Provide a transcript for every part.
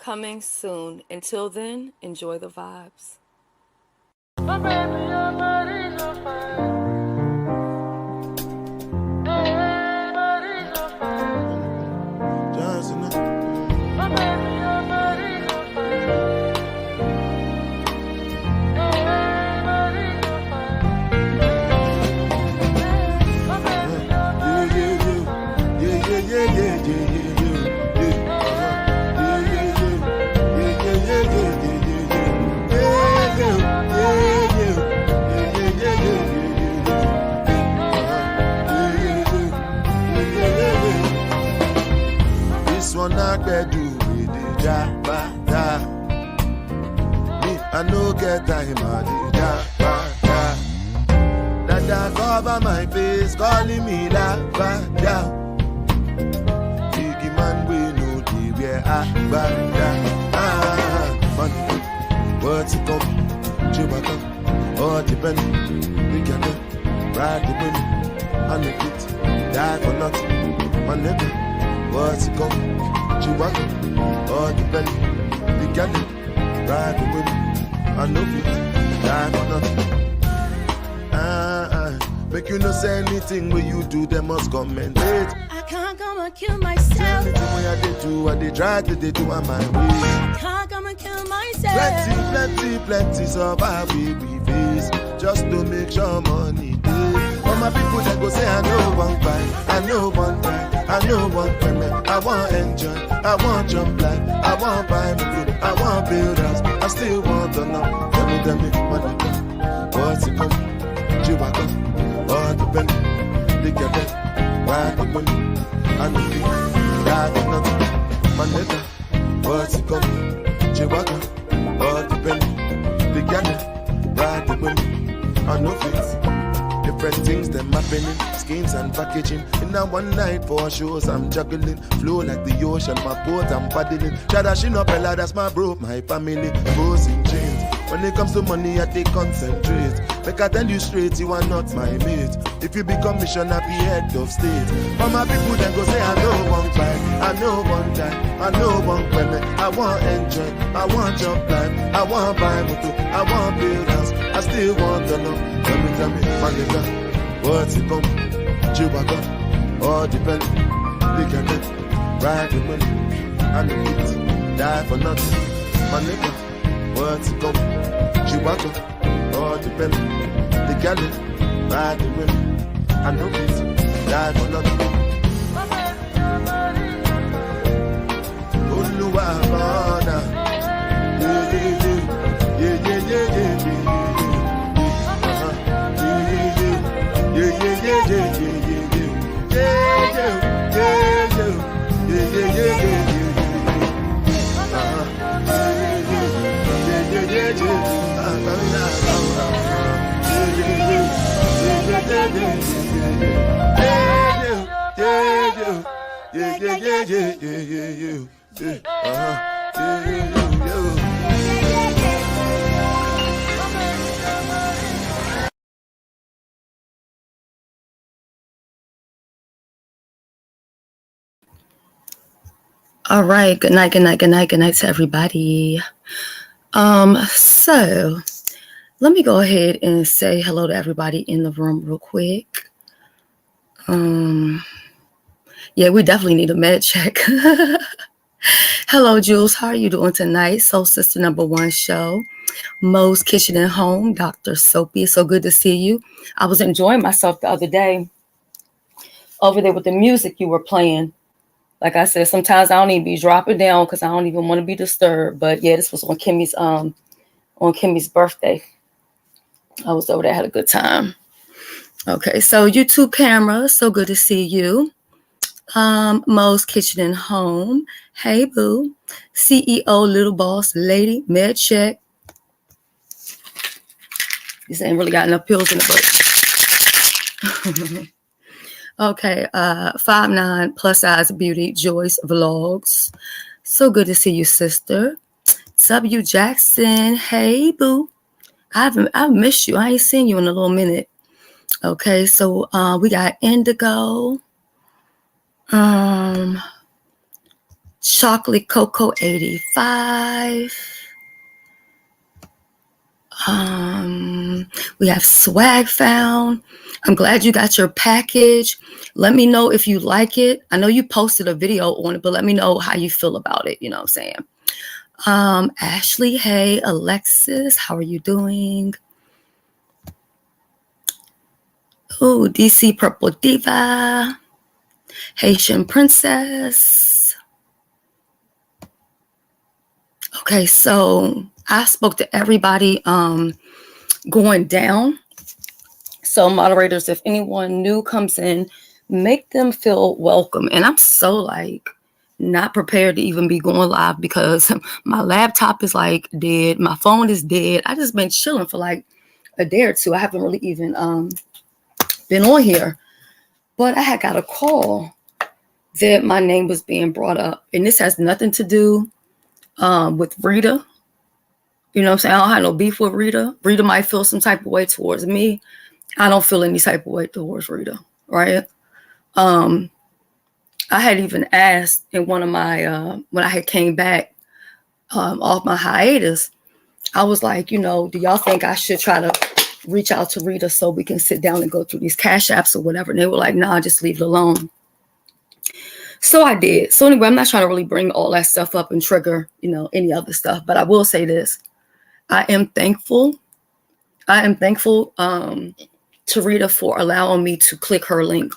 coming soon. Until then, enjoy the vibes. My baby, your body's on fire. Hey, body's on fire. Johnson. My baby, your body's on fire. Hey, body's on fire. My baby, your body's on fire. This one I can do with the jabata. Me, I no get time at the jabata. Dada cover my face, calling me Lavada. Biggie man, we know the way I bada. Money, what's it come? Chewbacca, all depend. We can ride the money, and the beat, die for nothing. My nigga, what's it come? Chewbacca, all depend. We can ride the money, and the beat, die for nothing. Make you not say anything when you do, they must commentate. I can't come and kill myself. Anything when I did do, what they try to they do on my way. I can't come and kill myself. Plenty survive we face just to make sure money day. All my people that go say I know one buy, I know one time, I know one payment. I want enjoy, I want jump like, I want buy me food, I want build house, I still want to know. Tell me, money, what's it come? Chewbacca, all the penny, they get it, ride the money, and the beat, die for nothing. My nigga, what's it come? Chewbacca, all the penny, they get it, ride the money, and no fees. Different things, them happening, schemes and packaging. In a one night for shows, I'm juggling. Flow like the ocean, my boat, I'm paddling. Tradition up, Ella, that's my bro, my family. Goes in chains. When it comes to money, I take concentrate. Make I tell you straight, you are not my mate. If you become missioner, be head of state. For my people, then go say, I know one time, I know one time, I know one payment. I want enjoy, I want jump life, I want buy motor, I want build house, I still want to know. Tell me, my nigga, what's it come? Chewbacca, all depend. They can get ride the money, and the beat, die for nothing. My nigga, what's it come? Chewbacca, all depend. They can get ride the money, and the beat, die for nothing. Oluwa Bana, yeah. All right, good night to everybody. So let me go ahead and say hello to everybody in the room real quick. Yeah, we definitely need a med check. Hello, Jules. How are you doing tonight? Soul Sister #1 show. Mo's Kitchen and Home, Dr. Soapy. It's so good to see you. I was enjoying myself the other day over there with the music you were playing. Like I said, sometimes I don't even be dropping down because I don't even want to be disturbed. But yeah, this was on Kimmy's birthday. I was over there, had a good time. Okay, so YouTube camera, so good to see you. Mo's Kitchen and Home. Hey boo. CEO Little Boss Lady, med check. This ain't really got enough pills in the book. Okay, 5'9" plus size beauty, Joyce Vlogs. So good to see you, sister. W Jackson, hey boo. I've missed you. I ain't seen you in a little minute. Okay, so we got Indigo. Chocolate Cocoa 85. We have Swag Found. I'm glad you got your package. Let me know if you like it. I know you posted a video on it, but let me know how you feel about it. You know what I'm saying? Ashley, hey, Alexis, how are you doing? Oh, DC Purple Diva, Haitian Princess. Okay, so I spoke to everybody going down. So moderators, if anyone new comes in, make them feel welcome. And I'm so like not prepared to even be going live because my laptop is like dead. My phone is dead. I just been chilling for like a day or two. I haven't really even been on here. But I had got a call that my name was being brought up. And this has nothing to do with Rita. You know what I'm saying? I don't have no beef with Rita. Rita might feel some type of way towards me. I don't feel any type of way towards Rita, right? I had even asked in one of my, when I had came back off my hiatus, I was like, you know, do y'all think I should try to reach out to Rita so we can sit down and go through these cash apps or whatever? And they were like, nah, just leave it alone. So I did. So anyway, I'm not trying to really bring all that stuff up and trigger, you know, any other stuff. But I will say this. I am thankful. To Rita for allowing me to click her link.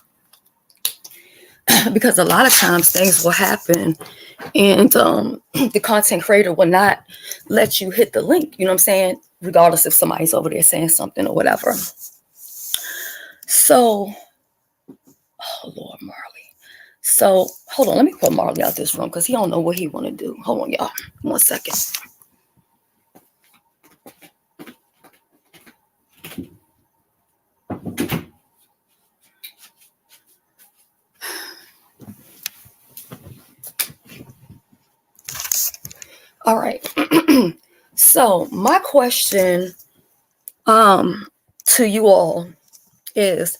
Because a lot of times things will happen and the content creator will not let you hit the link. You know what I'm saying? Regardless if somebody's over there saying something or whatever. So, oh Lord, Marley. So hold on, let me put Marley out this room because he don't know what he want to do. Hold on, y'all. 1 second. All right. So my question to you all is,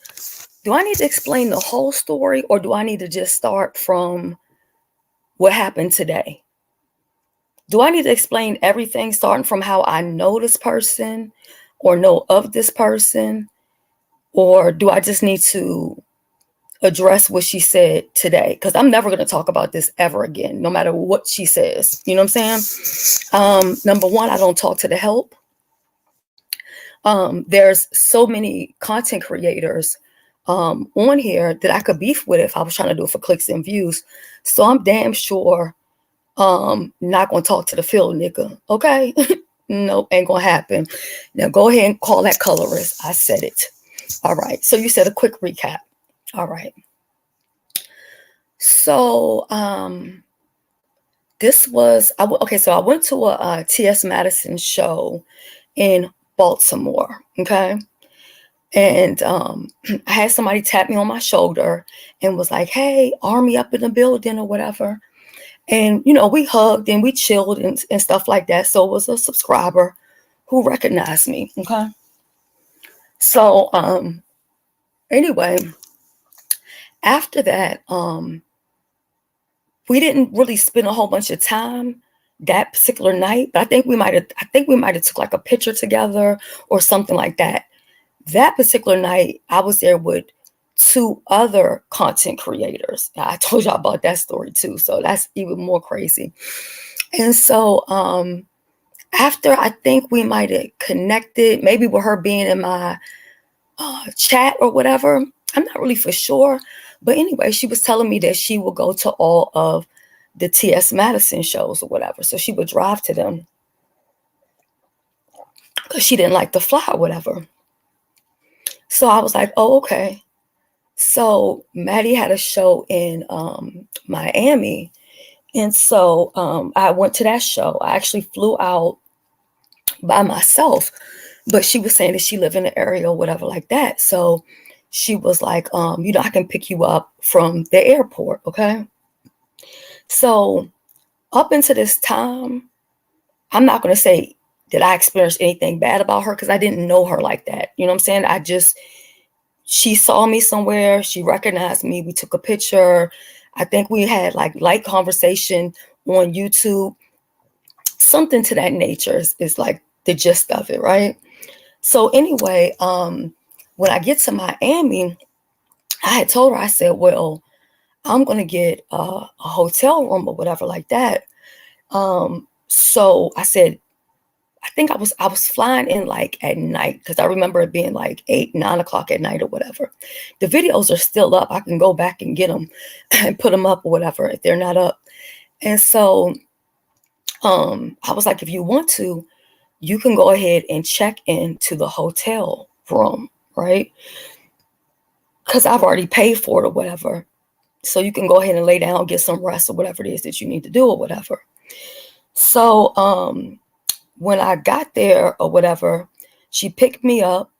do I need to explain the whole story or do I need to just start from what happened today? Do I need to explain everything starting from how I know this person or know of this person? Or do I just need to address what she said today? Because I'm never going to talk about this ever again, no matter what she says. You know what I'm saying? Number one, I don't talk to the help. There's so many content creators on here that I could beef with if I was trying to do it for clicks and views. So I'm damn sure not going to talk to the field nigga. Okay? Nope, ain't going to happen. Now go ahead and call that colorist. I said it. All right. So you said a quick recap. All right. So this was, so I went to a T.S. Madison show in Baltimore. Okay. And I had somebody tap me on my shoulder and was like, hey, Army up in the building or whatever. And, you know, we hugged and we chilled and stuff like that. So it was a subscriber who recognized me. Okay. So anyway, after that, we didn't really spend a whole bunch of time that particular night, but I think we might have took like a picture together or something like that. That particular night, I was there with 2 other content creators. I told y'all about that story too, so that's even more crazy. And so after, I think we might have connected, maybe with her being in my chat or whatever. I'm not really for sure. But anyway, she was telling me that she would go to all of the T.S. Madison shows or whatever. So she would drive to them because she didn't like to fly or whatever. So I was like, oh, okay. So Maddie had a show in Miami. And so I went to that show. I actually flew out by myself. But she was saying that she lived in the area or whatever like that. So she was like, you know, I can pick you up from the airport, okay? So up until this time, I'm not going to say that I experienced anything bad about her because I didn't know her like that. You know what I'm saying? She saw me somewhere. She recognized me. We took a picture. I think we had like light conversation on YouTube. Something to that nature is like the gist of it, right? So anyway, when I get to Miami, I had told her, I said, well, I'm going to get a hotel room or whatever like that. So I said, I think I was flying in like at night, because I remember it being like 8, 9 o'clock at night or whatever. The videos are still up. I can go back and get them and put them up or whatever if they're not up. And so I was like, if you want to, you can go ahead and check into the hotel room, right? Because I've already paid for it or whatever. So you can go ahead and lay down, get some rest or whatever it is that you need to do or whatever. So when I got there or whatever, she picked me up.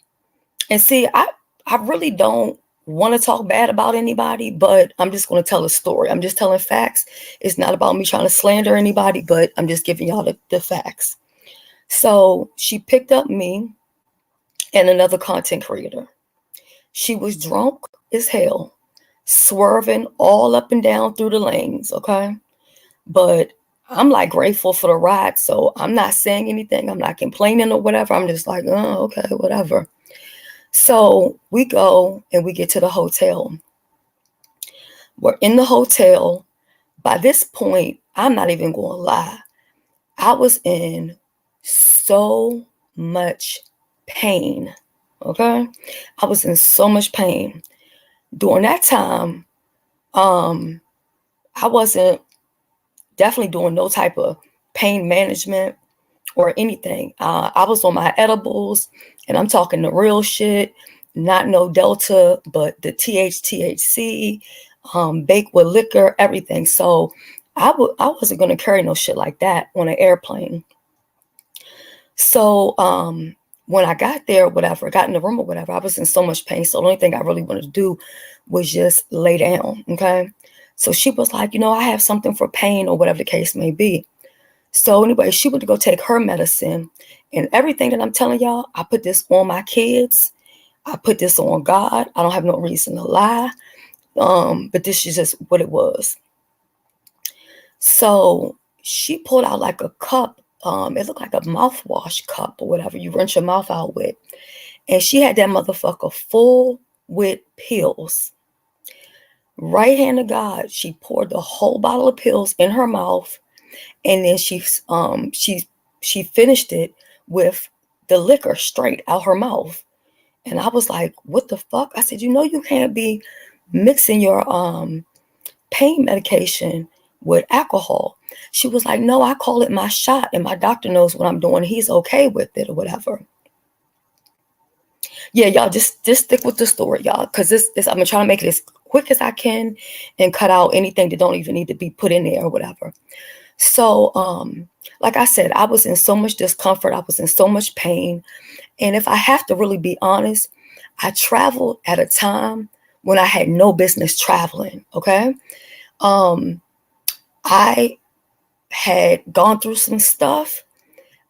And see, I really don't want to talk bad about anybody, but I'm just going to tell a story. I'm just telling facts. It's not about me trying to slander anybody, but I'm just giving y'all the facts. So she picked up me and another content creator. She was drunk as hell, swerving all up and down through the lanes, okay? But I'm like grateful for the ride, so I'm not saying anything. I'm not complaining or whatever. I'm just like, oh, okay, whatever. So we go and we get to the hotel. We're in the hotel. By this point, I'm not even going to lie. I was in so much pain, okay? I was in so much pain. During that time, I wasn't definitely doing no type of pain management or anything. I was on my edibles, and I'm talking the real shit, not no Delta, but the THC, baked with liquor, everything. So I wasn't going to carry no shit like that on an airplane. So when I got there, whatever, got in the room or whatever, I was in so much pain. So the only thing I really wanted to do was just lay down, okay? So she was like, I have something for pain or whatever the case may be. So anyway, she went to go take her medicine, and everything that I'm telling y'all, I put this on my kids. I put this on God. I don't have no reason to lie. But this is just what it was. So she pulled out like a cup. It looked like a mouthwash cup or whatever you rinse your mouth out with. And she had that motherfucker full with pills. Right hand of God, she poured the whole bottle of pills in her mouth. And then she finished it with the liquor straight out her mouth. And I was like, what the fuck? I said, you can't be mixing your pain medication with alcohol. She was like, no, I call it my shot, and my doctor knows what I'm doing. He's okay with it or whatever. Yeah, y'all, just stick with the story, y'all, because I'm going to try to make it as quick as I can and cut out anything that don't even need to be put in there or whatever. So, like I said, I was in so much discomfort. I was in so much pain. And if I have to really be honest, I traveled at a time when I had no business traveling, okay? I had gone through some stuff.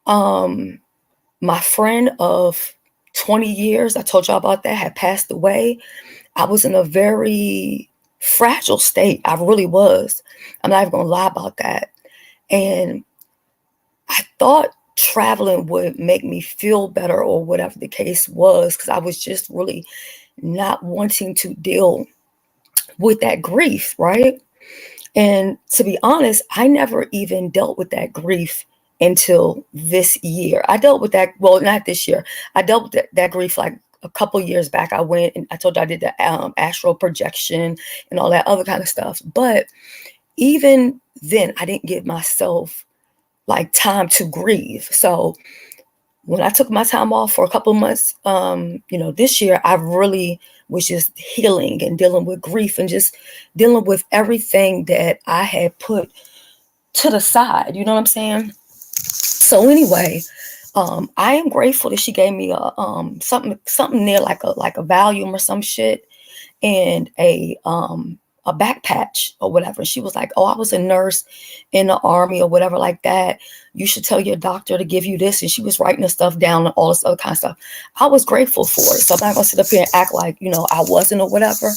My friend of 20 years, I told y'all about that, had passed away. I was in a very fragile state. I really was. I'm not even going to lie about that. And I thought traveling would make me feel better or whatever the case was, because I was just really not wanting to deal with that grief, right? And to be honest, I never even dealt with that grief until this year. I dealt with that, well, not this year. I dealt with that grief like a couple years back. I went and I told you I did the astral projection and all that other kind of stuff. But even then, I didn't give myself like time to grieve. So when I took my time off for a couple of months, this year, I really was just healing and dealing with grief and just dealing with everything that I had put to the side. You know what I'm saying? So anyway, I am grateful that she gave me a something near like a Valium or some shit and a back patch or whatever. She was like, oh, I was a nurse in the Army or whatever like that. You should tell your doctor to give you this. And she was writing the stuff down and all this other kind of stuff. I was grateful for it. So I'm not going to sit up here and act like, I wasn't or whatever.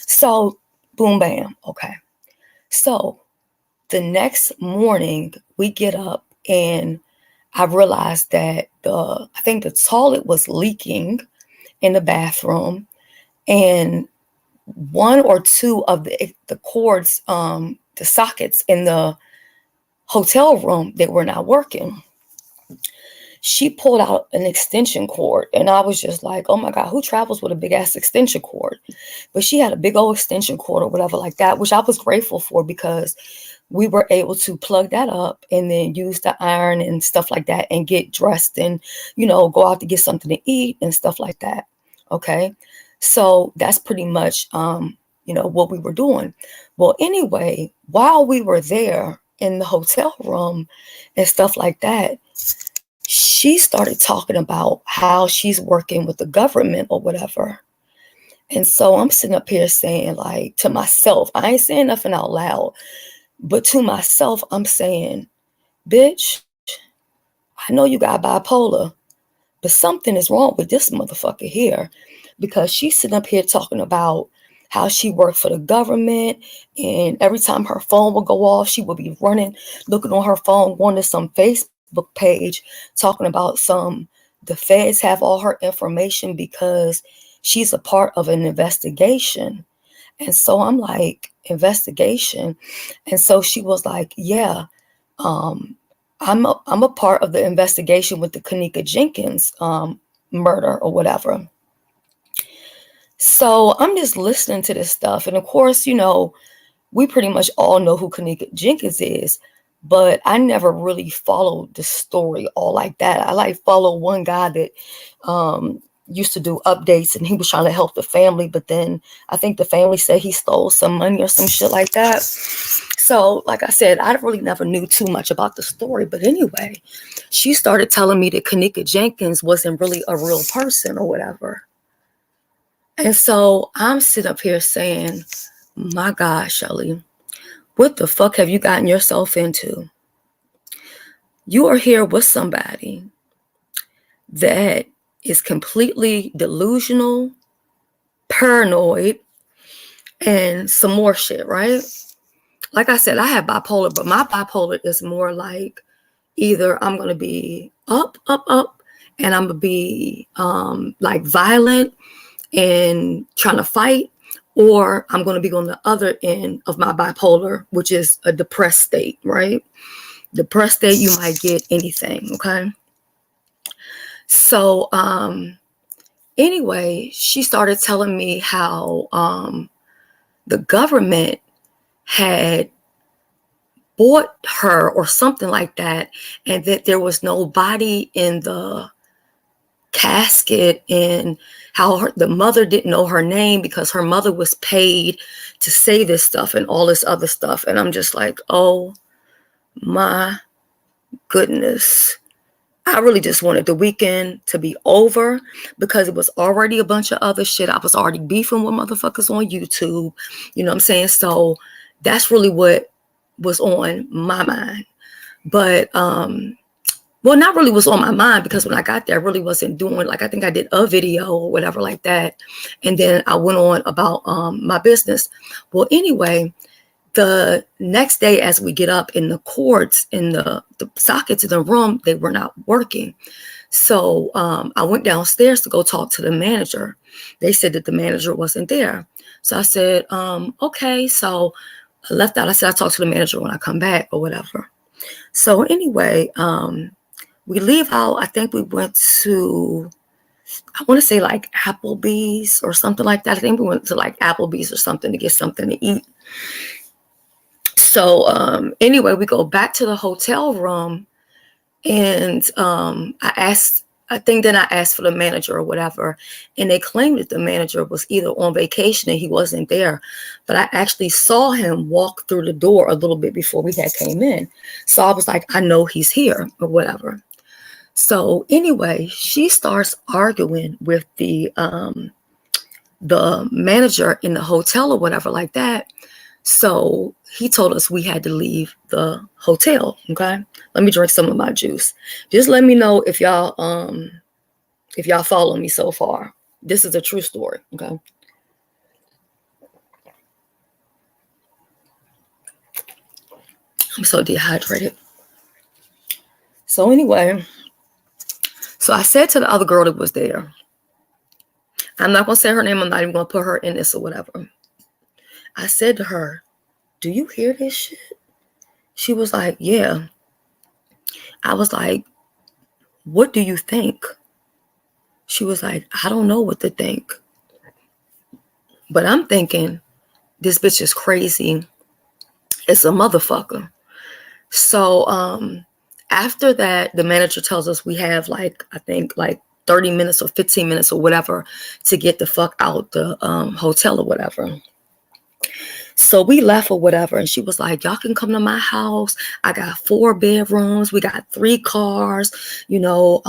So boom, bam. Okay. So the next morning we get up and I realized that I think the toilet was leaking in the bathroom, and one or two of the cords, the sockets in the hotel room, they were not working. She pulled out an extension cord, and I was just like, oh my God, who travels with a big ass extension cord? But she had a big old extension cord or whatever like that, which I was grateful for because we were able to plug that up and then use the iron and stuff like that and get dressed and, go out to get something to eat and stuff like that. Okay. So that's pretty much, what we were doing. Well, anyway, while we were there in the hotel room and stuff like that, she started talking about how she's working with the government or whatever. And so I'm sitting up here saying, like, to myself, I ain't saying nothing out loud, but to myself, I'm saying, bitch, I know you got bipolar, but something is wrong with this motherfucker here, because she's sitting up here talking about how she worked for the government, and every time her phone would go off, she would be running, looking on her phone, going to some Facebook page, talking about the feds have all her information because she's a part of an investigation. And so I'm like, investigation? And so she was like, yeah, I'm a part of the investigation with the Kanika Jenkins murder or whatever. So I'm just listening to this stuff. And of course, we pretty much all know who Kanika Jenkins is, but I never really followed the story all like that. I like follow one guy that used to do updates, and he was trying to help the family, but then I think the family said he stole some money or some shit like that. So like I said, I really never knew too much about the story. But anyway, she started telling me that Kanika Jenkins wasn't really a real person or whatever. And so I'm sitting up here saying, my God, Shelly, what the fuck have you gotten yourself into? You are here with somebody that is completely delusional, paranoid, and some more shit, right? Like I said, I have bipolar, but my bipolar is more like either I'm going to be up, and I'm going to be like violent and trying to fight, or I'm going to be on the other end of my bipolar, which is a depressed state, right? Depressed state, you might get anything, okay? So anyway, she started telling me how the government had bought her or something like that, and that there was no body in the casket, and how the mother didn't know her name because her mother was paid to say this stuff and all this other stuff. And I'm just like, oh my goodness. I really just wanted the weekend to be over because it was already a bunch of other shit. I was already beefing with motherfuckers on YouTube. You know what I'm saying? So that's really what was on my mind. But well, not really was on my mind, because when I got there, I really wasn't doing, like, I think I did a video or whatever like that. And then I went on about my business. Well, anyway, the next day as we get up, in the cords in the sockets in the room, they were not working. So I went downstairs to go talk to the manager. They said that the manager wasn't there. So I said, okay. So I left out. I said, I'll talk to the manager when I come back or whatever. So anyway, we leave out. I think we went to, I want to say like Applebee's or something like that. I think we went to like Applebee's or something to get something to eat. So anyway, we go back to the hotel room, and I think then I asked for the manager or whatever, and they claimed that the manager was either on vacation and he wasn't there. But I actually saw him walk through the door a little bit before we had came in. So I was like, I know he's here or whatever. So anyway, she starts arguing with the manager in the hotel or whatever like that. So he told us we had to leave the hotel. Okay, let me drink some of my juice. Just let me know if y'all follow me so far. This is a true story. Okay. I'm so dehydrated. So anyway, so I said to the other girl that was there, I'm not going to say her name. I'm not even going to put her in this or whatever. I said to her, do you hear this shit? She was like, yeah. I was like, what do you think? She was like, I don't know what to think. But I'm thinking, this bitch is crazy. It's a motherfucker. So after that, the manager tells us we have like, I think like 30 minutes or 15 minutes or whatever to get the fuck out the hotel or whatever. So we left or whatever, and she was like, y'all can come to my house. I got 4 bedrooms. We got 3 cars. You know,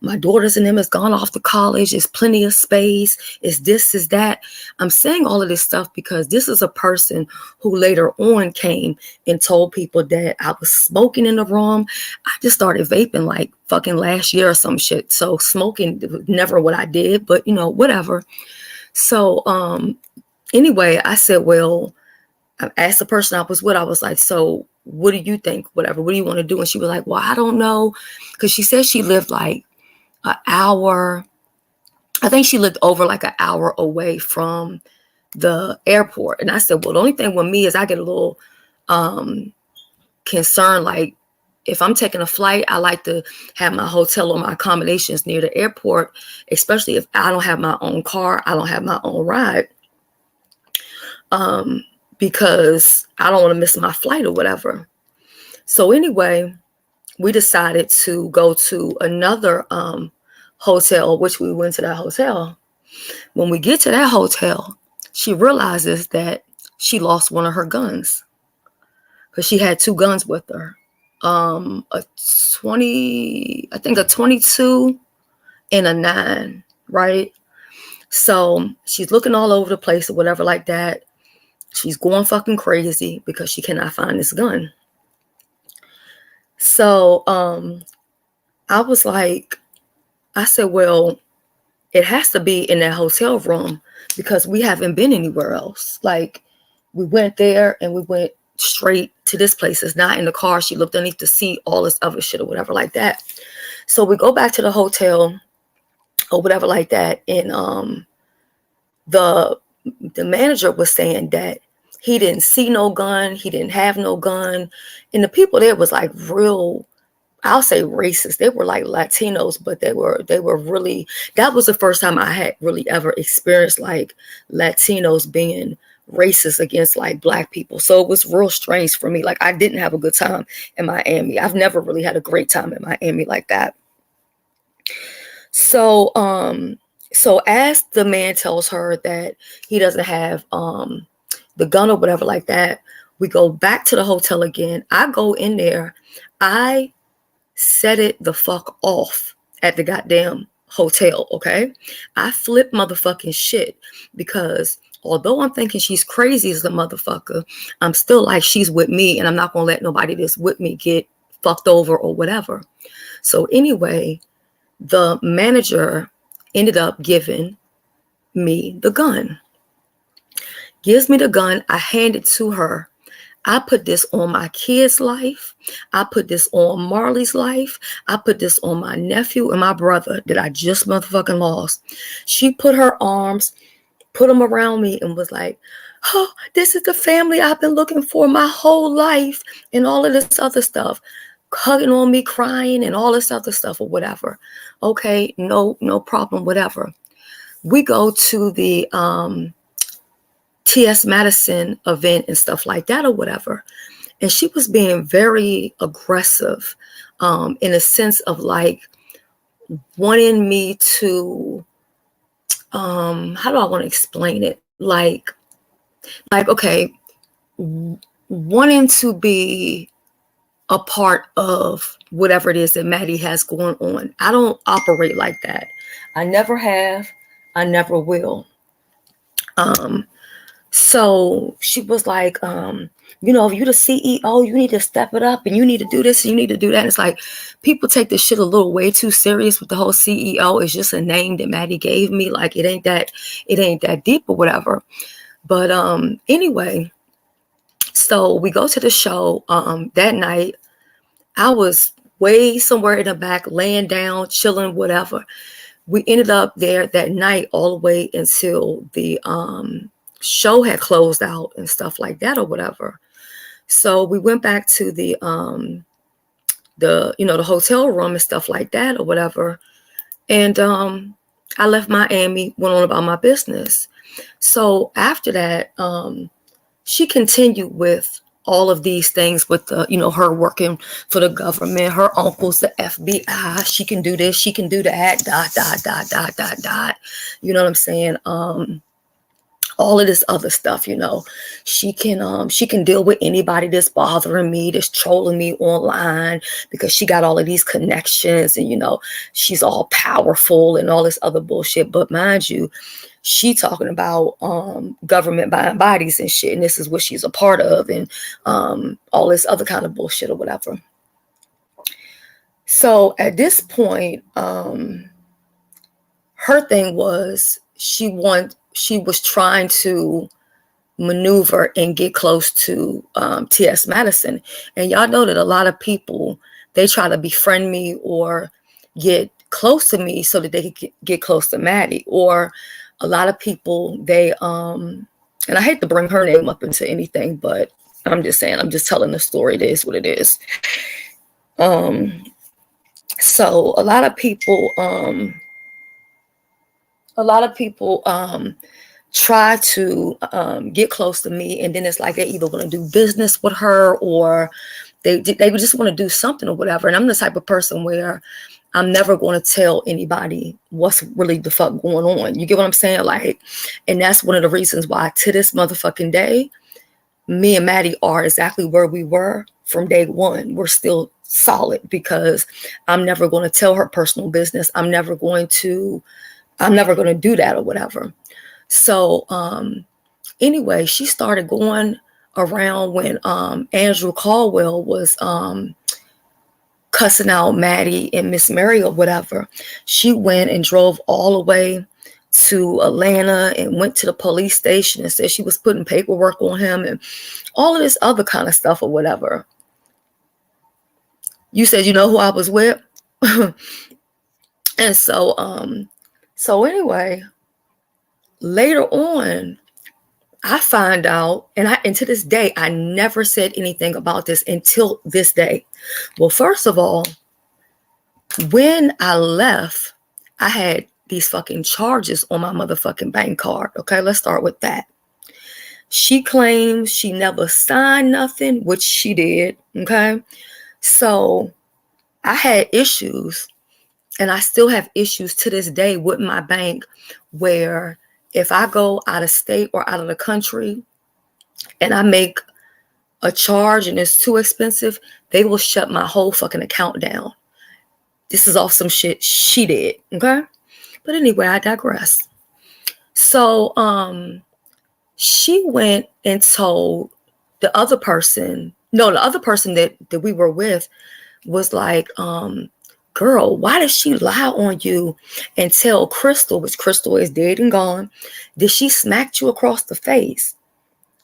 my daughters and them has gone off to college. There's plenty of space. It's this, is that. I'm saying all of this stuff because this is a person who later on came and told people that I was smoking in the room. I just started vaping like fucking last year or some shit. So smoking was never what I did, but you know, whatever. So, anyway, I said, well, I asked the person I was with, I was like, so what do you think? Whatever, what do you want to do? And she was like, well, I don't know. Because she said she lived like an hour. I think she lived over like an hour away from the airport. And I said, well, the only thing with me is I get a little concerned. Like if I'm taking a flight, I like to have my hotel or my accommodations near the airport, especially if I don't have my own car, I don't have my own ride. Because I don't want to miss my flight or whatever. So anyway, we decided to go to another hotel, which we went to that hotel. When we get to that hotel, she realizes that she lost one of her guns because she had 2 guns with her. A 22 and a 9, right? So she's looking all over the place or whatever like that. She's going fucking crazy because she cannot find this gun. So I was like, I said, well, it has to be in that hotel room because we haven't been anywhere else. Like we went there and we went straight to this place. It's not in the car. She looked underneath the seat, all this other shit or whatever like that. So we go back to the hotel or whatever like that. And the manager was saying that he didn't see no gun. He didn't have no gun. And the people there was like real, I'll say racist. They were like Latinos, but they were really, that was the first time I had really ever experienced like Latinos being racist against like Black people. So it was real strange for me. Like I didn't have a good time in Miami. I've never really had a great time in Miami like that. So, so as the man tells her that he doesn't have the gun or whatever like that, we go back to the hotel again. I go in there. I set it the fuck off at the goddamn hotel, okay? I flip motherfucking shit because although I'm thinking she's crazy as a motherfucker, I'm still like, she's with me and I'm not going to let nobody that's with me get fucked over or whatever. So anyway, the manager ended up giving me the gun. Gives me the gun. I hand it to her. I put this on my kid's life. I put this on Marley's life. I put this on my nephew and my brother that I just motherfucking lost. She put her arms, put them around me and was like, oh, this is the family I've been looking for my whole life and all of this other stuff. Hugging on me, crying and all this other stuff or whatever. Okay, no problem, whatever. We go to the T.S. Madison event and stuff like that or whatever. And she was being very aggressive in a sense of like wanting me to, how do I want to explain it? Like, okay, wanting to be a part of whatever it is that Maddie has going on. I don't operate like that. I never have. I never will. So she was like, you know, if you're the CEO, you need to step it up and you need to do this and you need to do that. And it's like people take this shit a little way too serious with the whole CEO. It's just a name that Maddie gave me. Like it ain't that deep or whatever. But anyway, So we go to the show. That night, I was way somewhere in the back, laying down, chilling, whatever. We ended up there that night all the way until the show had closed out and stuff like that or whatever. So we went back to the the hotel room and stuff like that or whatever. And I left Miami, went on about my business. So after that, she continued with all of these things with the, her working for the government, her uncle's the FBI. She can do this, she can do that, dot, dot, dot, dot, dot, dot. You know what I'm saying? All of this other stuff, she can deal with anybody that's bothering me, that's trolling me online, because she got all of these connections, and she's all powerful and all this other bullshit. But mind you, she talking about government buying bodies and shit, and this is what she's a part of, and all this other kind of bullshit or whatever. So at this point, her thing was she was trying to maneuver and get close to T.S. Madison. And y'all know that a lot of people, they try to befriend me or get close to me so that they can get close to Maddie. Or a lot of people, they, and I hate to bring her name up into anything, but I'm just saying, I'm just telling the story. It is what it is. So a lot of people try to get close to me, and then it's like they either want to do business with her or they just want to do something or whatever. And I'm the type of person where I'm never going to tell anybody what's really the fuck going on. You get what I'm saying? Like, and that's one of the reasons why to this motherfucking day, me and Maddie are exactly where we were from day one. We're still solid, because I'm never going to tell her personal business. I'm never going to do that or whatever. So anyway, she started going around when Andrew Caldwell was cussing out Maddie and Miss Mary or whatever. She went and drove all the way to Atlanta and went to the police station and said she was putting paperwork on him and all of this other kind of stuff or whatever. You said you know who I was with? And so anyway, later on, I find out, and to this day, I never said anything about this until this day. Well, first of all, when I left, I had these fucking charges on my motherfucking bank card. Okay, let's start with that. She claims she never signed nothing, which she did. Okay, so I had issues, and I still have issues to this day with my bank, where if I go out of state or out of the country and I make a charge and it's too expensive, they will shut my whole fucking account down. This is all some shit she did, okay? But anyway, I digress. So she went and told the other person that we were with was like, girl, why did she lie on you and tell Crystal, which Crystal is dead and gone, that she smacked you across the face?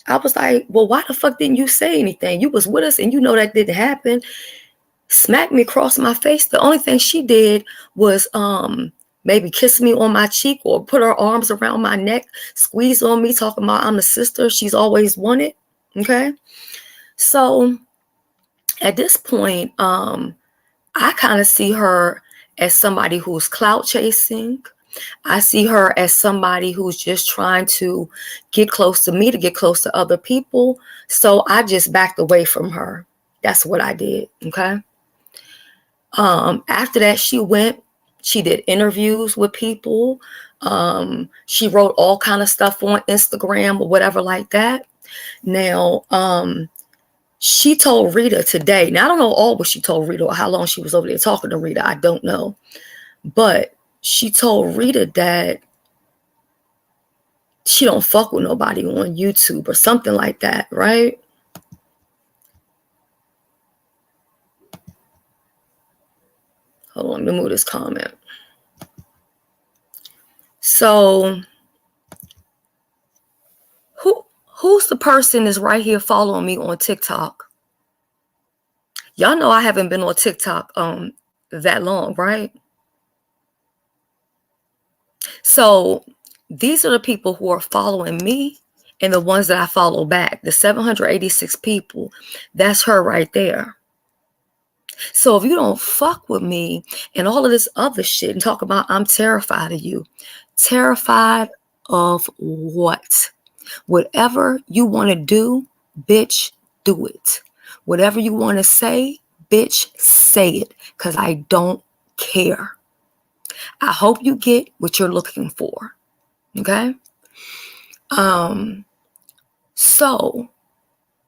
I was like, well, why the fuck didn't you say anything? You was with us and you know that didn't happen. Smacked me across my face. The only thing she did was maybe kiss me on my cheek or put her arms around my neck, squeeze on me, talking about I'm the sister she's always wanted. Okay. So at this point, I kind of see her as somebody who's clout chasing. I see her as somebody who's just trying to get close to me, to get close to other people. So I just backed away from her. That's what I did. Okay. After that, she did interviews with people. She wrote all kind of stuff on Instagram or whatever like that. Now, she told Rita today. Now, I don't know all what she told Rita or how long she was over there talking to Rita. I don't know. But she told Rita that she don't fuck with nobody on YouTube or something like that, right? Hold on, let me move this comment. So, who Who's the person that's right here following me on TikTok? Y'all know I haven't been on TikTok that long, right? So these are the people who are following me and the ones that I follow back. The 786 people, that's her right there. So if you don't fuck with me and all of this other shit and talk about I'm terrified of you, terrified of what? Whatever you want to do, bitch, do it. Whatever you want to say, bitch, say it, because I don't care. I hope you get what you're looking for. Okay? So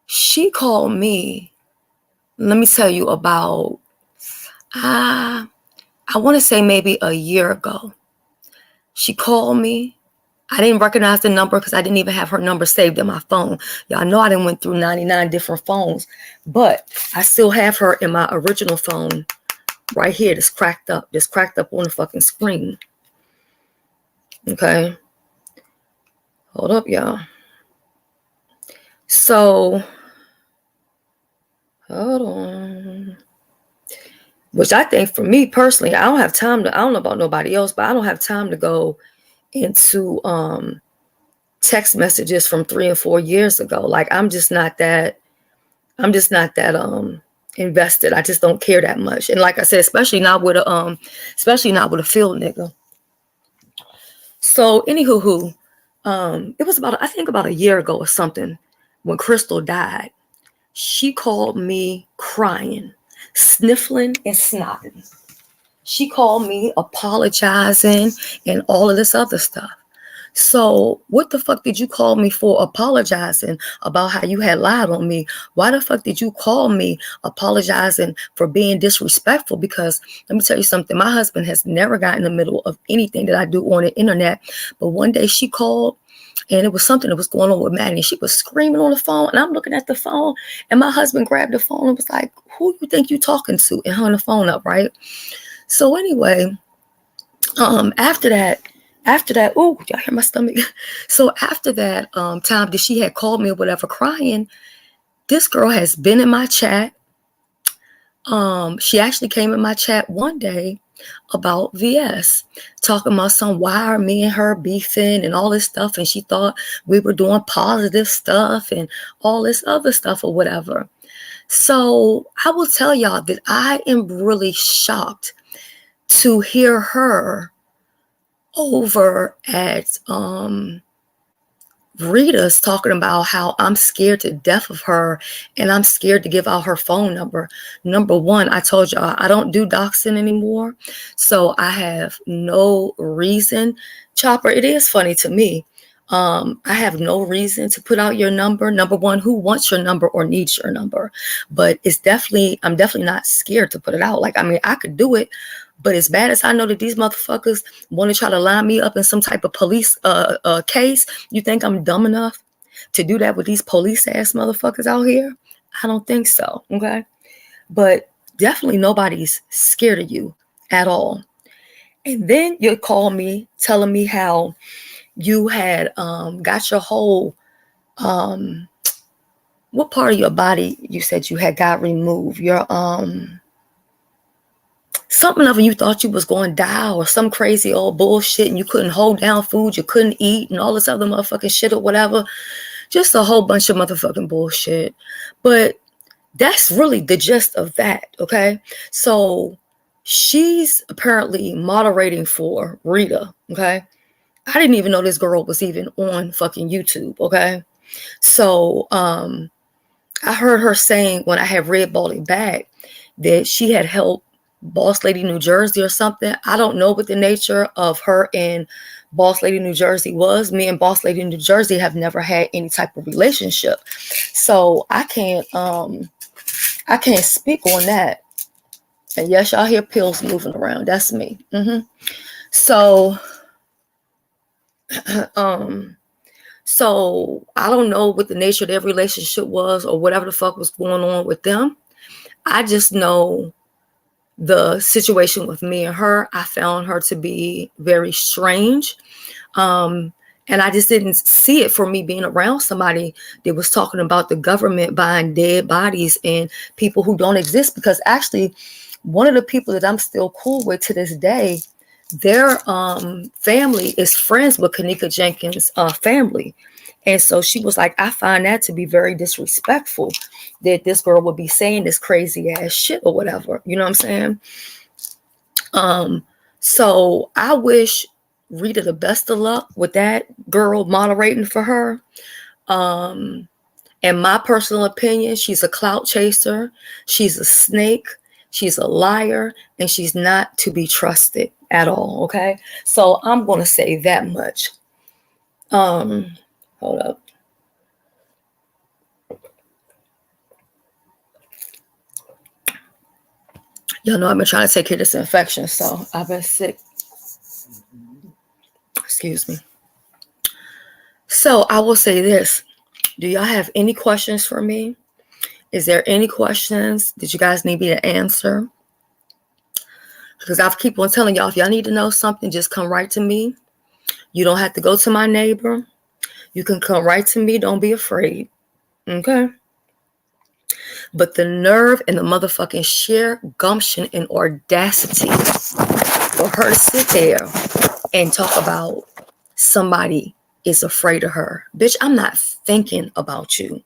she called me, let me tell you, about I want to say maybe a year ago. She called me. I didn't recognize the number because I didn't even have her number saved in my phone. Y'all know I done went through 99 different phones, but I still have her in my original phone right here. That's cracked up on the fucking screen. Okay. Hold up, y'all. So, hold on. Which I think for me personally, I don't have time to, I don't know about nobody else, but I don't have time to go into text messages from 3 and 4 years ago. Like I'm just not that invested. I just don't care that much. And like I said, especially not with a field nigga. So anywho, it was I think about a year ago or something when Crystal died. She called me crying, sniffling and snotting. She called me apologizing and all of this other stuff. So what the fuck did you call me for apologizing about how you had lied on me? Why the fuck did you call me apologizing for being disrespectful? Because let me tell you something. My husband has never gotten in the middle of anything that I do on the internet. But one day she called and it was something that was going on with Maddie. She was screaming on the phone and I'm looking at the phone and my husband grabbed the phone and was like, who you think you talking to? And hung the phone up, right? So anyway, after that, oh, y'all hear my stomach? So after that time that she had called me or whatever crying, this girl has been in my chat. She actually came in my chat one day about VS, talking about why are me and her beefing and all this stuff. And she thought we were doing positive stuff and all this other stuff or whatever. So I will tell y'all that I am really shocked to hear her over at Rita's talking about how I'm scared to death of her and I'm scared to give out her phone number. Number one, I told y'all I don't do doxing anymore. So I have no reason. Chopper, it is funny to me. I have no reason to put out your number. Number one, who wants your number or needs your number? But I'm definitely not scared to put it out. Like, I mean, I could do it. But as bad as I know that these motherfuckers want to try to line me up in some type of police case, you think I'm dumb enough to do that with these police ass motherfuckers out here? I don't think so, okay? But definitely nobody's scared of you at all. And then you call me telling me how you had got your whole, what part of your body you said you had got removed? Your, something of it, you thought you was going to die or some crazy old bullshit and you couldn't hold down food, you couldn't eat and all this other motherfucking shit or whatever. Just a whole bunch of motherfucking bullshit. But that's really the gist of that, okay? So she's apparently moderating for Rita, okay? I didn't even know this girl was even on fucking YouTube, okay? So I heard her saying when I had read Baldy back that she had helped Boss Lady New Jersey or something. I don't know what the nature of her and Boss Lady New Jersey was. Me and Boss Lady New Jersey have never had any type of relationship. So I can't speak on that. And yes, y'all hear pills moving around. That's me. So so I don't know what the nature of their relationship was or whatever the fuck was going on with them. I just know the situation with me and her, I found her to be very strange. And I just didn't see it for me being around somebody that was talking about the government buying dead bodies and people who don't exist. Because actually, one of the people that I'm still cool with to this day, their family is friends with Kanika Jenkins' family. And so she was like, I find that to be very disrespectful that this girl would be saying this crazy ass shit or whatever. You know what I'm saying? So I wish Rita the best of luck with that girl moderating for her. In my personal opinion, she's a clout chaser. She's a snake. She's a liar. And she's not to be trusted at all. Okay. So I'm going to say that much. Hold up. Y'all know I've been trying to take care of this infection, so I've been sick. Excuse me. So I will say this. Do y'all have any questions for me? Is there any questions that you guys need me to answer? Because I keep on telling y'all, if y'all need to know something, just come right to me. You don't have to go to my neighbor. You can come right to me. Don't be afraid. Okay? But the nerve and the motherfucking sheer gumption and audacity for her to sit there and talk about somebody is afraid of her. Bitch, I'm not thinking about you.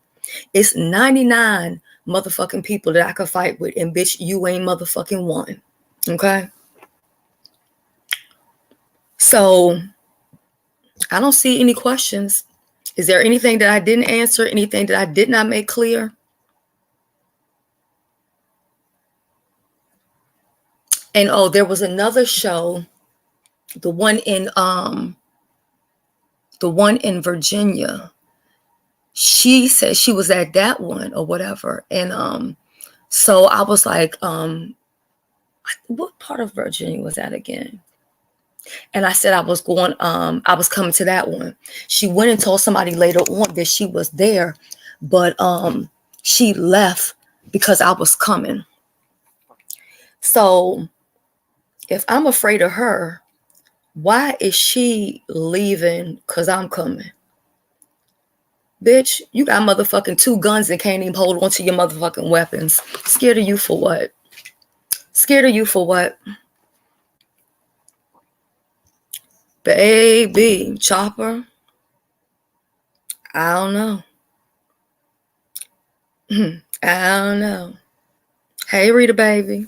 It's 99 motherfucking people that I could fight with, and bitch, you ain't motherfucking one. Okay? So, I don't see any questions. Is there anything that I didn't answer? Anything that I did not make clear? And oh, there was another show, the one in Virginia. She said she was at that one or whatever. And so I was like, what part of Virginia was that again? And I said I was coming to that one. She went and told somebody later on that she was there, but she left because I was coming. So if I'm afraid of her, why is she leaving because I'm coming? Bitch, you got motherfucking 2 guns and can't even hold on to your motherfucking weapons. Scared of you for what? Scared of you for what? Baby, Chopper, I don't know. I don't know. Hey, Rita, baby.